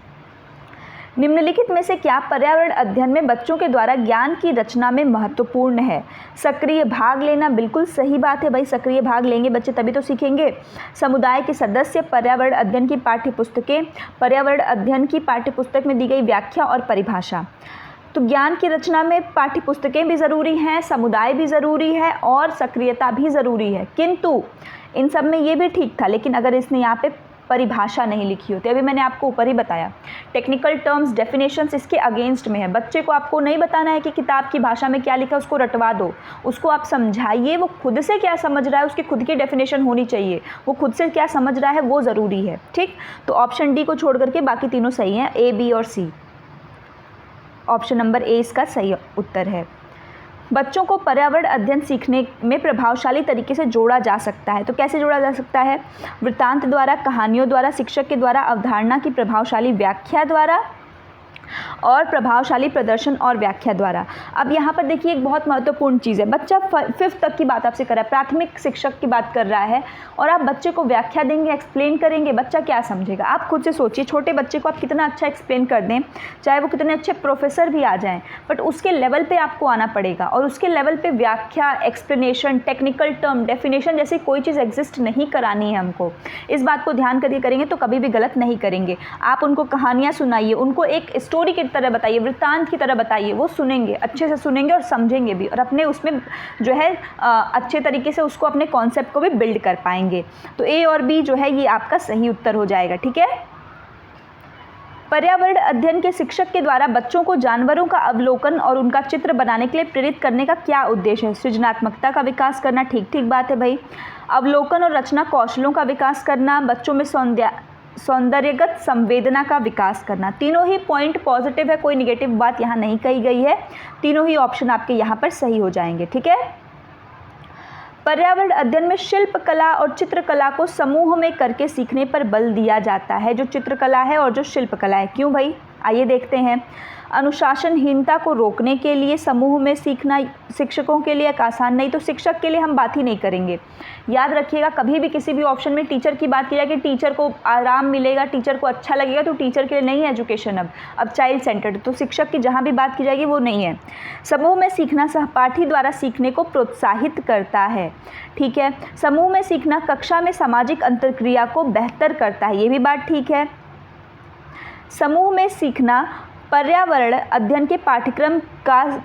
निम्नलिखित में से क्या पर्यावरण अध्ययन में बच्चों के द्वारा ज्ञान की रचना में महत्वपूर्ण है? सक्रिय भाग लेना, बिल्कुल सही बात है भाई, सक्रिय भाग लेंगे बच्चे तभी तो सीखेंगे। समुदाय के सदस्य, पर्यावरण अध्ययन की पाठ्यपुस्तकें, पर्यावरण अध्ययन की पाठ्यपुस्तक में दी गई व्याख्या और परिभाषा। तो ज्ञान की रचना में पाठ्यपुस्तकें भी ज़रूरी हैं, समुदाय भी ज़रूरी है और सक्रियता भी ज़रूरी है, किंतु इन सब में ये भी ठीक था, लेकिन अगर इसने यहाँ पे परिभाषा नहीं लिखी होती। अभी मैंने आपको ऊपर ही बताया टेक्निकल टर्म्स, डेफिनेशंस इसके अगेंस्ट में है। बच्चे को आपको नहीं बताना है कि किताब की भाषा में क्या लिखा है उसको रटवा दो, उसको आप समझाइए वो खुद से क्या समझ रहा है, उसकी खुद की डेफिनेशन होनी चाहिए, वो खुद से क्या समझ रहा है वो ज़रूरी है। ठीक, तो ऑप्शन डी को छोड़ करके बाकी तीनों सही हैं, ए, बी और सी। ऑप्शन नंबर ए इसका सही उत्तर है। बच्चों को पर्यावरण अध्ययन सीखने में प्रभावशाली तरीके से जोड़ा जा सकता है। तो कैसे जोड़ा जा सकता है? वृत्तांत द्वारा, कहानियों द्वारा, शिक्षक के द्वारा, अवधारणा की प्रभावशाली व्याख्या द्वारा और प्रभावशाली प्रदर्शन और व्याख्या द्वारा। अब यहाँ पर देखिए एक बहुत महत्वपूर्ण चीज़ है, बच्चा 5th तक की बात आपसे कर रहा है, प्राथमिक शिक्षक की बात कर रहा है और आप बच्चे को व्याख्या देंगे, एक्सप्लेन करेंगे, बच्चा क्या समझेगा? आप खुद से सोचिए, छोटे बच्चे को आप कितना अच्छा एक्सप्लेन कर दें, चाहे वो कितने अच्छे प्रोफेसर भी आ जाएँ, बट उसके लेवल पर आपको आना पड़ेगा और उसके लेवल पर व्याख्या, एक्सप्लेनेशन, टेक्निकल टर्म, डेफिनेशन जैसी कोई चीज़ एग्जिस्ट नहीं करानी है हमको। इस बात को ध्यान करके करेंगे तो कभी भी गलत नहीं करेंगे। आप उनको कहानियाँ सुनाइए, उनको एक स्टोरी की तरह बताइए, वृत्तांत की तरह बताइए, वो सुनेंगे, अच्छे से सुनेंगे और समझेंगे भी और अपने उसमें जो है अच्छे तरीके से उसको अपने कॉन्सेप्ट को भी बिल्ड कर पाएंगे। तो ए और बी जो है ये आपका सही उत्तर हो जाएगा। ठीक है। पर्यावरण अध्ययन के शिक्षक के द्वारा बच्चों को जानवरों का अवलोकन और उनका चित्र बनाने के लिए प्रेरित करने का क्या उद्देश्य है? सृजनात्मकता का विकास करना, ठीक बात है भाई। अवलोकन और रचना कौशलों का विकास करना, बच्चों में सौंदर्यगत संवेदना का विकास करना। तीनों ही पॉइंट पॉजिटिव है, कोई निगेटिव बात यहाँ नहीं कही गई है, तीनों ही ऑप्शन आपके यहाँ पर सही हो जाएंगे। ठीक है। पर्यावरण अध्ययन में शिल्पकला और चित्रकला को समूह में करके सीखने पर बल दिया जाता है, जो चित्रकला है और जो शिल्पकला है। क्यों भाई? आइए देखते हैं। अनुशासनहीनता को रोकने के लिए समूह में सीखना शिक्षकों के लिए एक आसान नहीं, तो शिक्षक के लिए हम बात ही नहीं करेंगे। याद रखिएगा, कभी भी किसी भी ऑप्शन में टीचर की बात की जाए कि टीचर को आराम मिलेगा, टीचर को अच्छा लगेगा, तो टीचर के लिए नहीं है एजुकेशन। अब चाइल्ड सेंटर्ड, तो शिक्षक की जहाँ भी बात की जाएगी वो नहीं है। समूह में सीखना सहपाठी द्वारा सीखने को प्रोत्साहित करता है। ठीक है। समूह में सीखना कक्षा में सामाजिक अंतर्क्रिया को बेहतर करता है, ये भी बात ठीक है। समूह में सीखना पर्यावरण अध्ययन के पाठ्यक्रम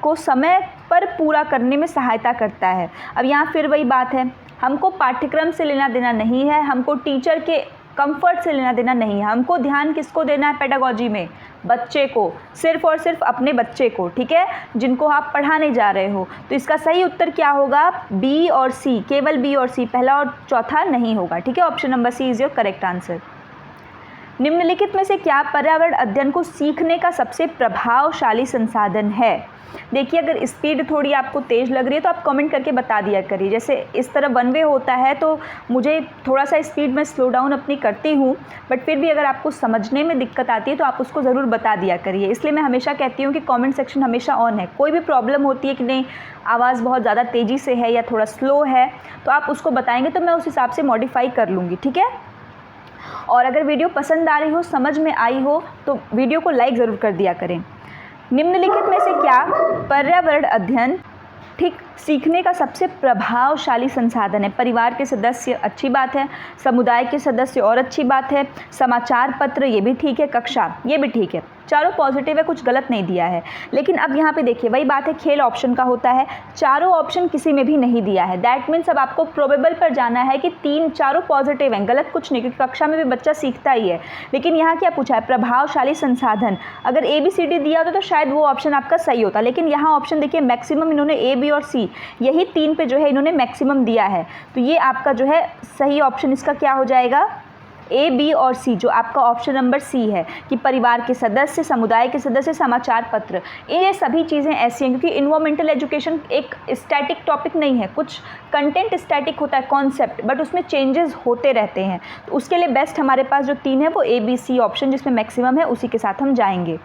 को समय पर पूरा करने में सहायता करता है। अब यहाँ फिर वही बात है, हमको पाठ्यक्रम से लेना देना नहीं है, हमको टीचर के कंफर्ट से लेना देना नहीं है, हमको ध्यान किसको देना है पेडागोजी में? बच्चे को, सिर्फ और सिर्फ अपने बच्चे को। ठीक है, जिनको आप पढ़ाने जा रहे हो। तो इसका सही उत्तर क्या होगा? बी और सी, केवल बी और सी, पहला और चौथा नहीं होगा। ठीक है, option number C is your correct answer. निम्नलिखित में से क्या पर्यावरण अध्ययन को सीखने का सबसे प्रभावशाली संसाधन है? देखिए, अगर स्पीड थोड़ी आपको तेज़ लग रही है तो आप कमेंट करके बता दिया करिए। जैसे इस तरह वन वे होता है तो मुझे थोड़ा सा स्पीड में स्लो डाउन अपनी करती हूँ, बट फिर भी अगर आपको समझने में दिक्कत आती है तो आप उसको ज़रूर बता दिया करिए। इसलिए मैं हमेशा कहती हूँ कि कमेंट सेक्शन हमेशा ऑन है। कोई भी प्रॉब्लम होती है कि नहीं आवाज़ बहुत ज़्यादा तेज़ी से है या थोड़ा स्लो है, तो आप उसको बताएँगे तो मैं उस हिसाब से मॉडिफाई कर लूँगी। ठीक है। और अगर वीडियो पसंद आ रही हो, समझ में आई हो, तो वीडियो को लाइक ज़रूर कर दिया करें। निम्नलिखित में से क्या पर्यावरण अध्ययन सीखने का सबसे प्रभावशाली संसाधन है? परिवार के सदस्य, अच्छी बात है। समुदाय के सदस्य, और अच्छी बात है। समाचार पत्र, ये भी ठीक है। कक्षा, ये भी ठीक है। चारों पॉजिटिव है, कुछ गलत नहीं दिया है। लेकिन अब यहाँ पे देखिए वही बात है, खेल ऑप्शन का होता है, चारों ऑप्शन किसी में भी नहीं दिया है। दैट मीन्स अब आपको प्रोबेबल पर जाना है कि चारों पॉजिटिव हैं, गलत कुछ नहीं, क्योंकि कक्षा में भी बच्चा सीखता ही है। लेकिन यहाँ क्या पूछा है? प्रभावशाली संसाधन। अगर ABCD दिया होता तो शायद वो ऑप्शन आपका सही होता, लेकिन यहाँ ऑप्शन देखिए मैक्सिमम इन्होंने A, B और C, यही 3 पे जो है इन्होंने मैक्सिमम दिया है। तो ये आपका जो है सही ऑप्शन इसका क्या हो जाएगा? A, B और C, जो आपका ऑप्शन नंबर C है कि परिवार के सदस्य, समुदाय के सदस्य, समाचार पत्र, ये सभी चीज़ें ऐसी हैं क्योंकि इन्वायरमेंटल एजुकेशन एक स्टैटिक टॉपिक नहीं है। कुछ कंटेंट स्टैटिक होता है, कॉन्सेप्ट, बट उसमें चेंजेस होते रहते हैं। तो उसके लिए बेस्ट हमारे पास जो 3 है वो A, B, C ऑप्शन जिसमें मैक्सिमम है उसी के साथ हम जाएंगे।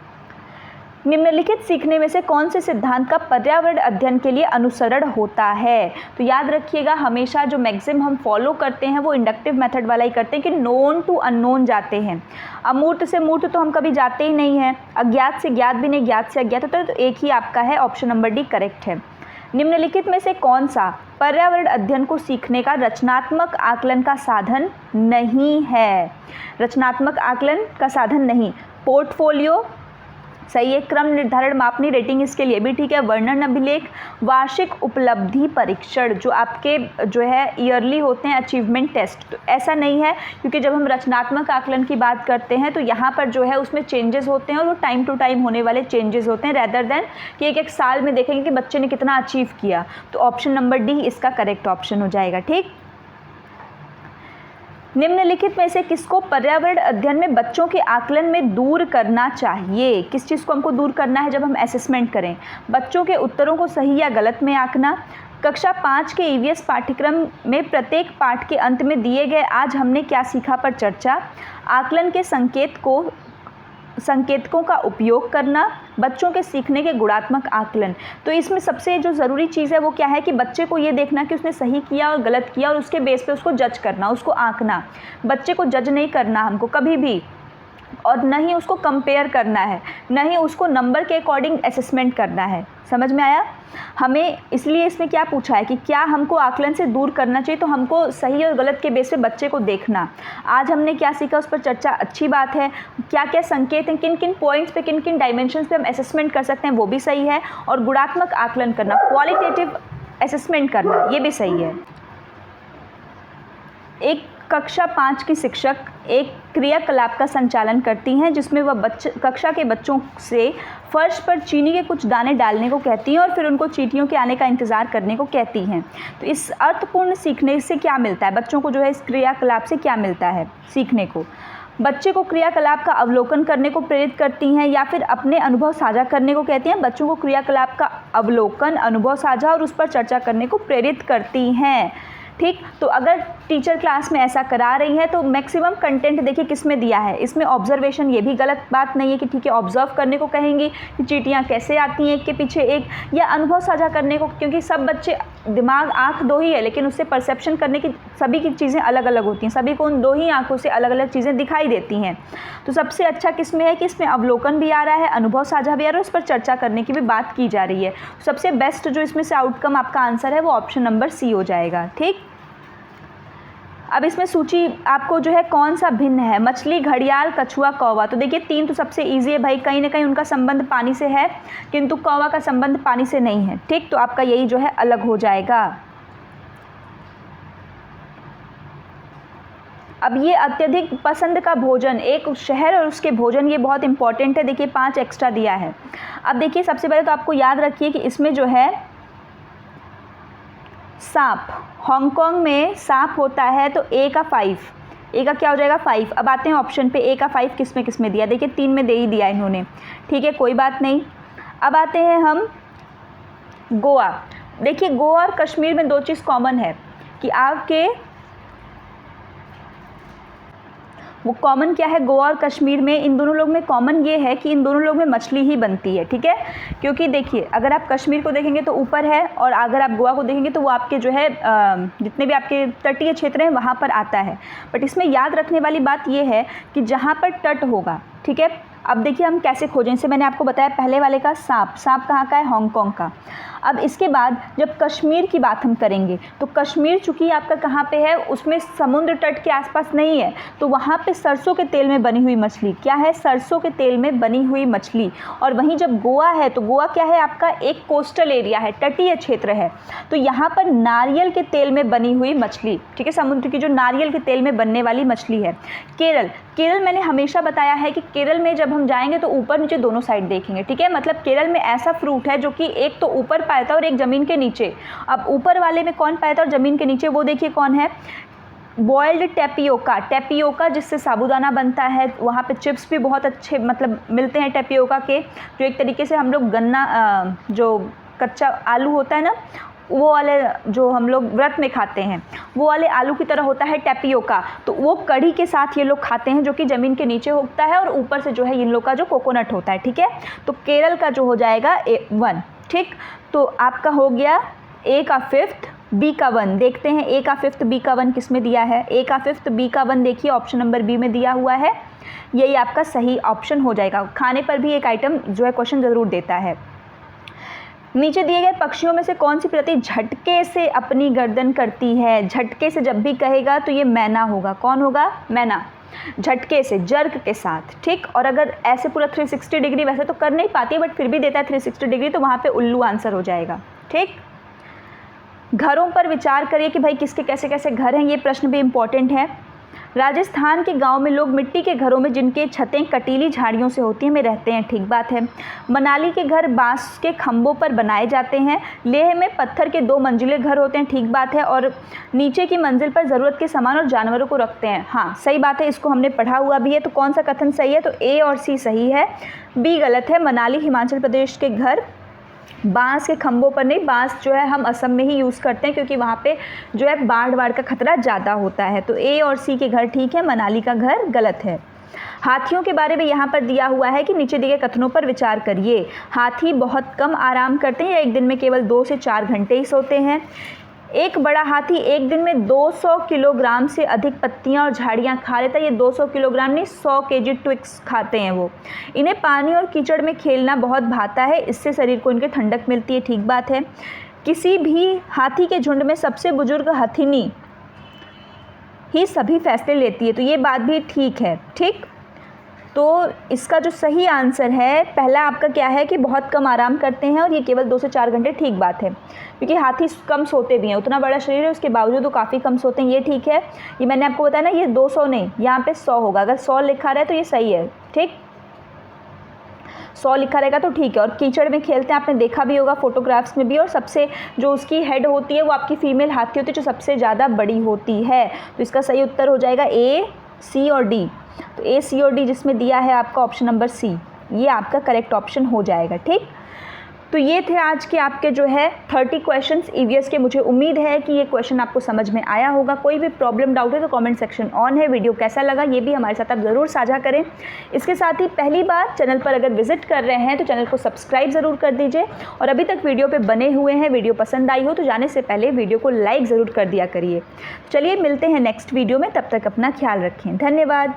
निम्नलिखित सीखने में से कौन से सिद्धांत का पर्यावरण अध्ययन के लिए अनुसरण होता है? तो याद रखिएगा, हमेशा जो मैक्सिमम हम फॉलो करते हैं वो इंडक्टिव मेथड वाला ही करते हैं कि नोन टू अननोन जाते हैं। अमूर्त से मूर्त तो हम कभी जाते ही नहीं हैं, अज्ञात से ज्ञात भी नहीं, ज्ञात से अज्ञात होता है। तो एक ही आपका है, ऑप्शन नंबर डी करेक्ट है। निम्नलिखित में से कौन सा पर्यावरण अध्ययन को सीखने का रचनात्मक आकलन का साधन नहीं है? रचनात्मक आकलन का साधन नहीं। पोर्टफोलियो सही है, क्रम निर्धारण मापनी रेटिंग इसके लिए भी ठीक है, वर्णन अभिलेख, वार्षिक उपलब्धि परीक्षण जो आपके जो है ईयरली होते हैं अचीवमेंट टेस्ट, तो ऐसा नहीं है क्योंकि जब हम रचनात्मक आकलन की बात करते हैं तो यहाँ पर जो है उसमें चेंजेस होते हैं और वो टाइम टू टाइम होने वाले चेंजेस होते हैं रेदर देन कि एक एक साल में देखेंगे कि बच्चे ने कितना अचीव किया। तो ऑप्शन नंबर डी इसका करेक्ट ऑप्शन हो जाएगा। ठीक, निम्नलिखित में से किसको पर्यावरण अध्ययन में बच्चों के आकलन में दूर करना चाहिए? किस चीज़ को हमको दूर करना है जब हम असेसमेंट करें? बच्चों के उत्तरों को सही या गलत में आंकना, कक्षा 5 के ईवीएस पाठ्यक्रम में प्रत्येक पाठ के अंत में दिए गए आज हमने क्या सीखा पर चर्चा, आकलन के संकेतकों का उपयोग करना, बच्चों के सीखने के गुणात्मक आकलन। तो इसमें सबसे जो ज़रूरी चीज़ है वो क्या है कि बच्चे को ये देखना कि उसने सही किया और गलत किया और उसके बेस पे उसको जज करना, उसको आंकना। बच्चे को जज नहीं करना हमको कभी भी, और न ही उसको कंपेयर करना है, न ही उसको नंबर के अकॉर्डिंग असेसमेंट करना है। समझ में आया? हमें इसलिए इसमें क्या पूछा है कि क्या हमको आकलन से दूर करना चाहिए, तो हमको सही और गलत के बेस पे बच्चे को देखना, आज हमने क्या सीखा उस पर चर्चा, अच्छी बात है, क्या क्या संकेत हैं, किन किन पॉइंट्स पे, किन किन डायमेंशंस पे हम असेसमेंट कर सकते हैं, वो भी सही है, और गुणात्मक आकलन करना, क्वालिटेटिव असेसमेंट करना, ये भी सही है। एक कक्षा 5 की शिक्षक एक क्रियाकलाप का संचालन करती हैं जिसमें वह कक्षा के बच्चों से फर्श पर चीनी के कुछ दाने डालने को कहती हैं और फिर उनको चींटियों के आने का इंतज़ार करने को कहती हैं। तो इस अर्थपूर्ण सीखने से क्या मिलता है? बच्चों को जो है इस क्रियाकलाप से क्या मिलता है सीखने को? बच्चे को क्रियाकलाप का अवलोकन करने को प्रेरित करती हैं या फिर अपने अनुभव साझा करने को कहती हैं? बच्चों को क्रियाकलाप का अवलोकन, अनुभव साझा और उस पर चर्चा करने को प्रेरित करती हैं। ठीक, तो अगर टीचर क्लास में ऐसा करा रही है तो मैक्सिमम कंटेंट देखिए किस में दिया है, इसमें ऑब्जर्वेशन, ये भी गलत बात नहीं है कि ठीक है ऑब्जर्व करने को कहेंगी कि चींटियाँ कैसे आती हैं एक के पीछे एक, या अनुभव साझा करने को, क्योंकि सब बच्चे दिमाग आँख दो ही है लेकिन उससे परसेप्शन करने की सभी की चीज़ें अलग अलग होती हैं, सभी को उन दो ही आँखों से अलग अलग चीज़ें दिखाई देती हैं। तो सबसे अच्छा किस में है कि इसमें अवलोकन भी आ रहा है, अनुभव साझा भी आ रहा है, उस पर चर्चा करने की भी बात की जा रही है। सबसे बेस्ट जो इसमें से आउटकम आपका आंसर है वो ऑप्शन नंबर सी हो जाएगा। ठीक, अब इसमें सूची आपको जो है कौन सा भिन्न है? मछली, घड़ियाल, कछुआ, कौवा। तो देखिए 3 तो सबसे इजी है भाई, कहीं ना कहीं उनका संबंध पानी से है किंतु कौवा का संबंध पानी से नहीं है। ठीक, तो आपका यही जो है अलग हो जाएगा। अब ये अत्यधिक पसंद का भोजन, एक शहर और उसके भोजन, ये बहुत इंपॉर्टेंट है। देखिए 5 एक्स्ट्रा दिया है। अब देखिए सबसे पहले तो आपको याद रखिए कि इसमें जो है सांप, हांगकांग में सांप होता है तो ए का 5, ए का क्या हो जाएगा 5। अब आते हैं ऑप्शन पे, ए का 5 किस में दिया? देखिए 3 में दे ही दिया इन्होंने, ठीक है कोई बात नहीं। अब आते हैं हम गोवा। देखिए गोवा और कश्मीर में 2 चीज़ कॉमन है कि आपके वो कॉमन क्या है, गोवा और कश्मीर में इन दोनों लोग में कॉमन ये है कि इन दोनों लोग में मछली ही बनती है। ठीक है, क्योंकि देखिए अगर आप कश्मीर को देखेंगे तो ऊपर है और अगर आप गोवा को देखेंगे तो वो आपके जो है जितने भी आपके तटीय क्षेत्र हैं वहाँ पर आता है। बट इसमें याद रखने वाली बात ये है कि जहाँ पर तट होगा, ठीक है, अब देखिए हम कैसे खोजें, इसे मैंने आपको बताया पहले वाले का सांप, सांप कहाँ का है? हांगकांग का। अब इसके बाद जब कश्मीर की बात हम करेंगे तो कश्मीर चूँकि आपका कहाँ पे है, उसमें समुद्र तट के आसपास नहीं है, तो वहाँ पे सरसों के तेल में बनी हुई मछली, क्या है? सरसों के तेल में बनी हुई मछली। और वहीं जब गोवा है तो गोवा क्या है? आपका एक कोस्टल एरिया है, तटीय क्षेत्र है, तो यहाँ पर नारियल के तेल में बनी हुई मछली, ठीक है, समुद्र की जो नारियल के तेल में बनने वाली मछली है। केरल, केरल मैंने हमेशा बताया है कि केरल में जब हम जाएंगे तो ऊपर नीचे दोनों साइड देखेंगे। ठीक है, मतलब केरल में ऐसा फ्रूट है जो कि एक तो ऊपर पाया था और एक ज़मीन के नीचे। अब ऊपर वाले में कौन पाया था और ज़मीन के नीचे वो देखिए कौन है? बॉइल्ड टेपियोका, टेपियोका जिससे साबूदाना बनता है। वहाँ पे चिप्स भी बहुत अच्छे मतलब मिलते हैं टेपियोका के, जो एक तरीके से हम लोग गन्ना जो कच्चा आलू होता है ना वो वाले जो हम लोग व्रत में खाते हैं वो वाले आलू की तरह होता है टैपियोका, तो वो कढ़ी के साथ ये लोग खाते हैं, जो कि ज़मीन के नीचे उगता है और ऊपर से जो है इन लोग का जो कोकोनट होता है। ठीक है, तो केरल का जो हो जाएगा 1। ठीक, तो आपका हो गया A का 5th, B का 1। देखते हैं A का 5th, B का 1 किस में दिया है। A का 5th, B का 1 देखिए ऑप्शन नंबर B में दिया हुआ है, यही आपका सही ऑप्शन हो जाएगा। खाने पर भी एक आइटम जो है क्वेश्चन ज़रूर देता है। नीचे दिए गए पक्षियों में से कौन सी प्रजाति झटके से अपनी गर्दन करती है। झटके से जब भी कहेगा तो ये मैना होगा। कौन होगा? मैना। झटके से, जर्क के साथ। ठीक, और अगर ऐसे पूरा 360 डिग्री वैसे तो कर नहीं पाती है बट फिर भी देता है 360 डिग्री, तो वहाँ पे उल्लू आंसर हो जाएगा। ठीक, घरों पर विचार करिए कि भाई किसके कैसे कैसे घर हैं, ये प्रश्न भी इम्पॉर्टेंट है। राजस्थान के गांव में लोग मिट्टी के घरों में जिनके छतें कटीली झाड़ियों से होती हैं में रहते हैं। ठीक बात है। मनाली के घर बांस के खंभों पर बनाए जाते हैं। लेह में पत्थर के 2 मंजिले घर होते हैं। ठीक बात है। और नीचे की मंजिल पर ज़रूरत के सामान और जानवरों को रखते हैं। हाँ सही बात है, इसको हमने पढ़ा हुआ भी है। तो कौन सा कथन सही है? तो A और C सही है, B गलत है। मनाली हिमाचल प्रदेश के घर बांस के खंभों पर नहीं, बांस जो है हम असम में ही यूज़ करते हैं क्योंकि वहाँ पे जो है बाढ़ का खतरा ज़्यादा होता है। तो A और C के घर ठीक है, मनाली का घर गलत है। हाथियों के बारे में यहाँ पर दिया हुआ है कि नीचे दिए कथनों पर विचार करिए। हाथी बहुत कम आराम करते हैं या एक दिन में केवल 2 से 4 घंटे ही सोते हैं। एक बड़ा हाथी एक दिन में 200 किलोग्राम से अधिक पत्तियां और झाड़ियां खा लेता है। ये 200 किलोग्राम नहीं 100 केजी ट्विक्स खाते हैं वो। इन्हें पानी और कीचड़ में खेलना बहुत भाता है, इससे शरीर को इनके ठंडक मिलती है। ठीक बात है। किसी भी हाथी के झुंड में सबसे बुजुर्ग हथिनी ही सभी फैसले लेती है, तो ये बात भी ठीक है। ठीक, तो इसका जो सही आंसर है पहला आपका क्या है कि बहुत कम आराम करते हैं और ये केवल 2 से 4 घंटे। ठीक बात है, क्योंकि हाथी कम सोते भी हैं, उतना बड़ा शरीर है उसके बावजूद वो काफ़ी कम सोते हैं। ये ठीक है। ये मैंने आपको बताया ना, ये 200 नहीं, यहाँ पे 100 होगा। अगर 100 लिखा रहा है तो ये सही है। ठीक, 100 लिखा रहेगा तो ठीक है। और कीचड़ में खेलते हैं, आपने देखा भी होगा फोटोग्राफ्स में भी। और सबसे जो उसकी हेड होती है वो आपकी फीमेल हाथी होती है जो सबसे ज़्यादा बड़ी होती है। तो इसका सही उत्तर हो जाएगा A, C और D। तो A, C और D जिसमें दिया है आपका ऑप्शन नंबर C, ये आपका करेक्ट ऑप्शन हो जाएगा। ठीक, तो ये थे आज के आपके जो है 30 क्वेश्चंस EVS के। मुझे उम्मीद है कि ये क्वेश्चन आपको समझ में आया होगा। कोई भी प्रॉब्लम डाउट है तो कमेंट सेक्शन ऑन है। वीडियो कैसा लगा ये भी हमारे साथ आप ज़रूर साझा करें। इसके साथ ही पहली बार चैनल पर अगर विजिट कर रहे हैं तो चैनल को सब्सक्राइब ज़रूर कर दीजिए। और अभी तक वीडियो पर बने हुए हैं, वीडियो पसंद आई हो तो जाने से पहले वीडियो को लाइक ज़रूर कर दिया करिए। चलिए मिलते हैं नेक्स्ट वीडियो में, तब तक अपना ख्याल रखें। धन्यवाद।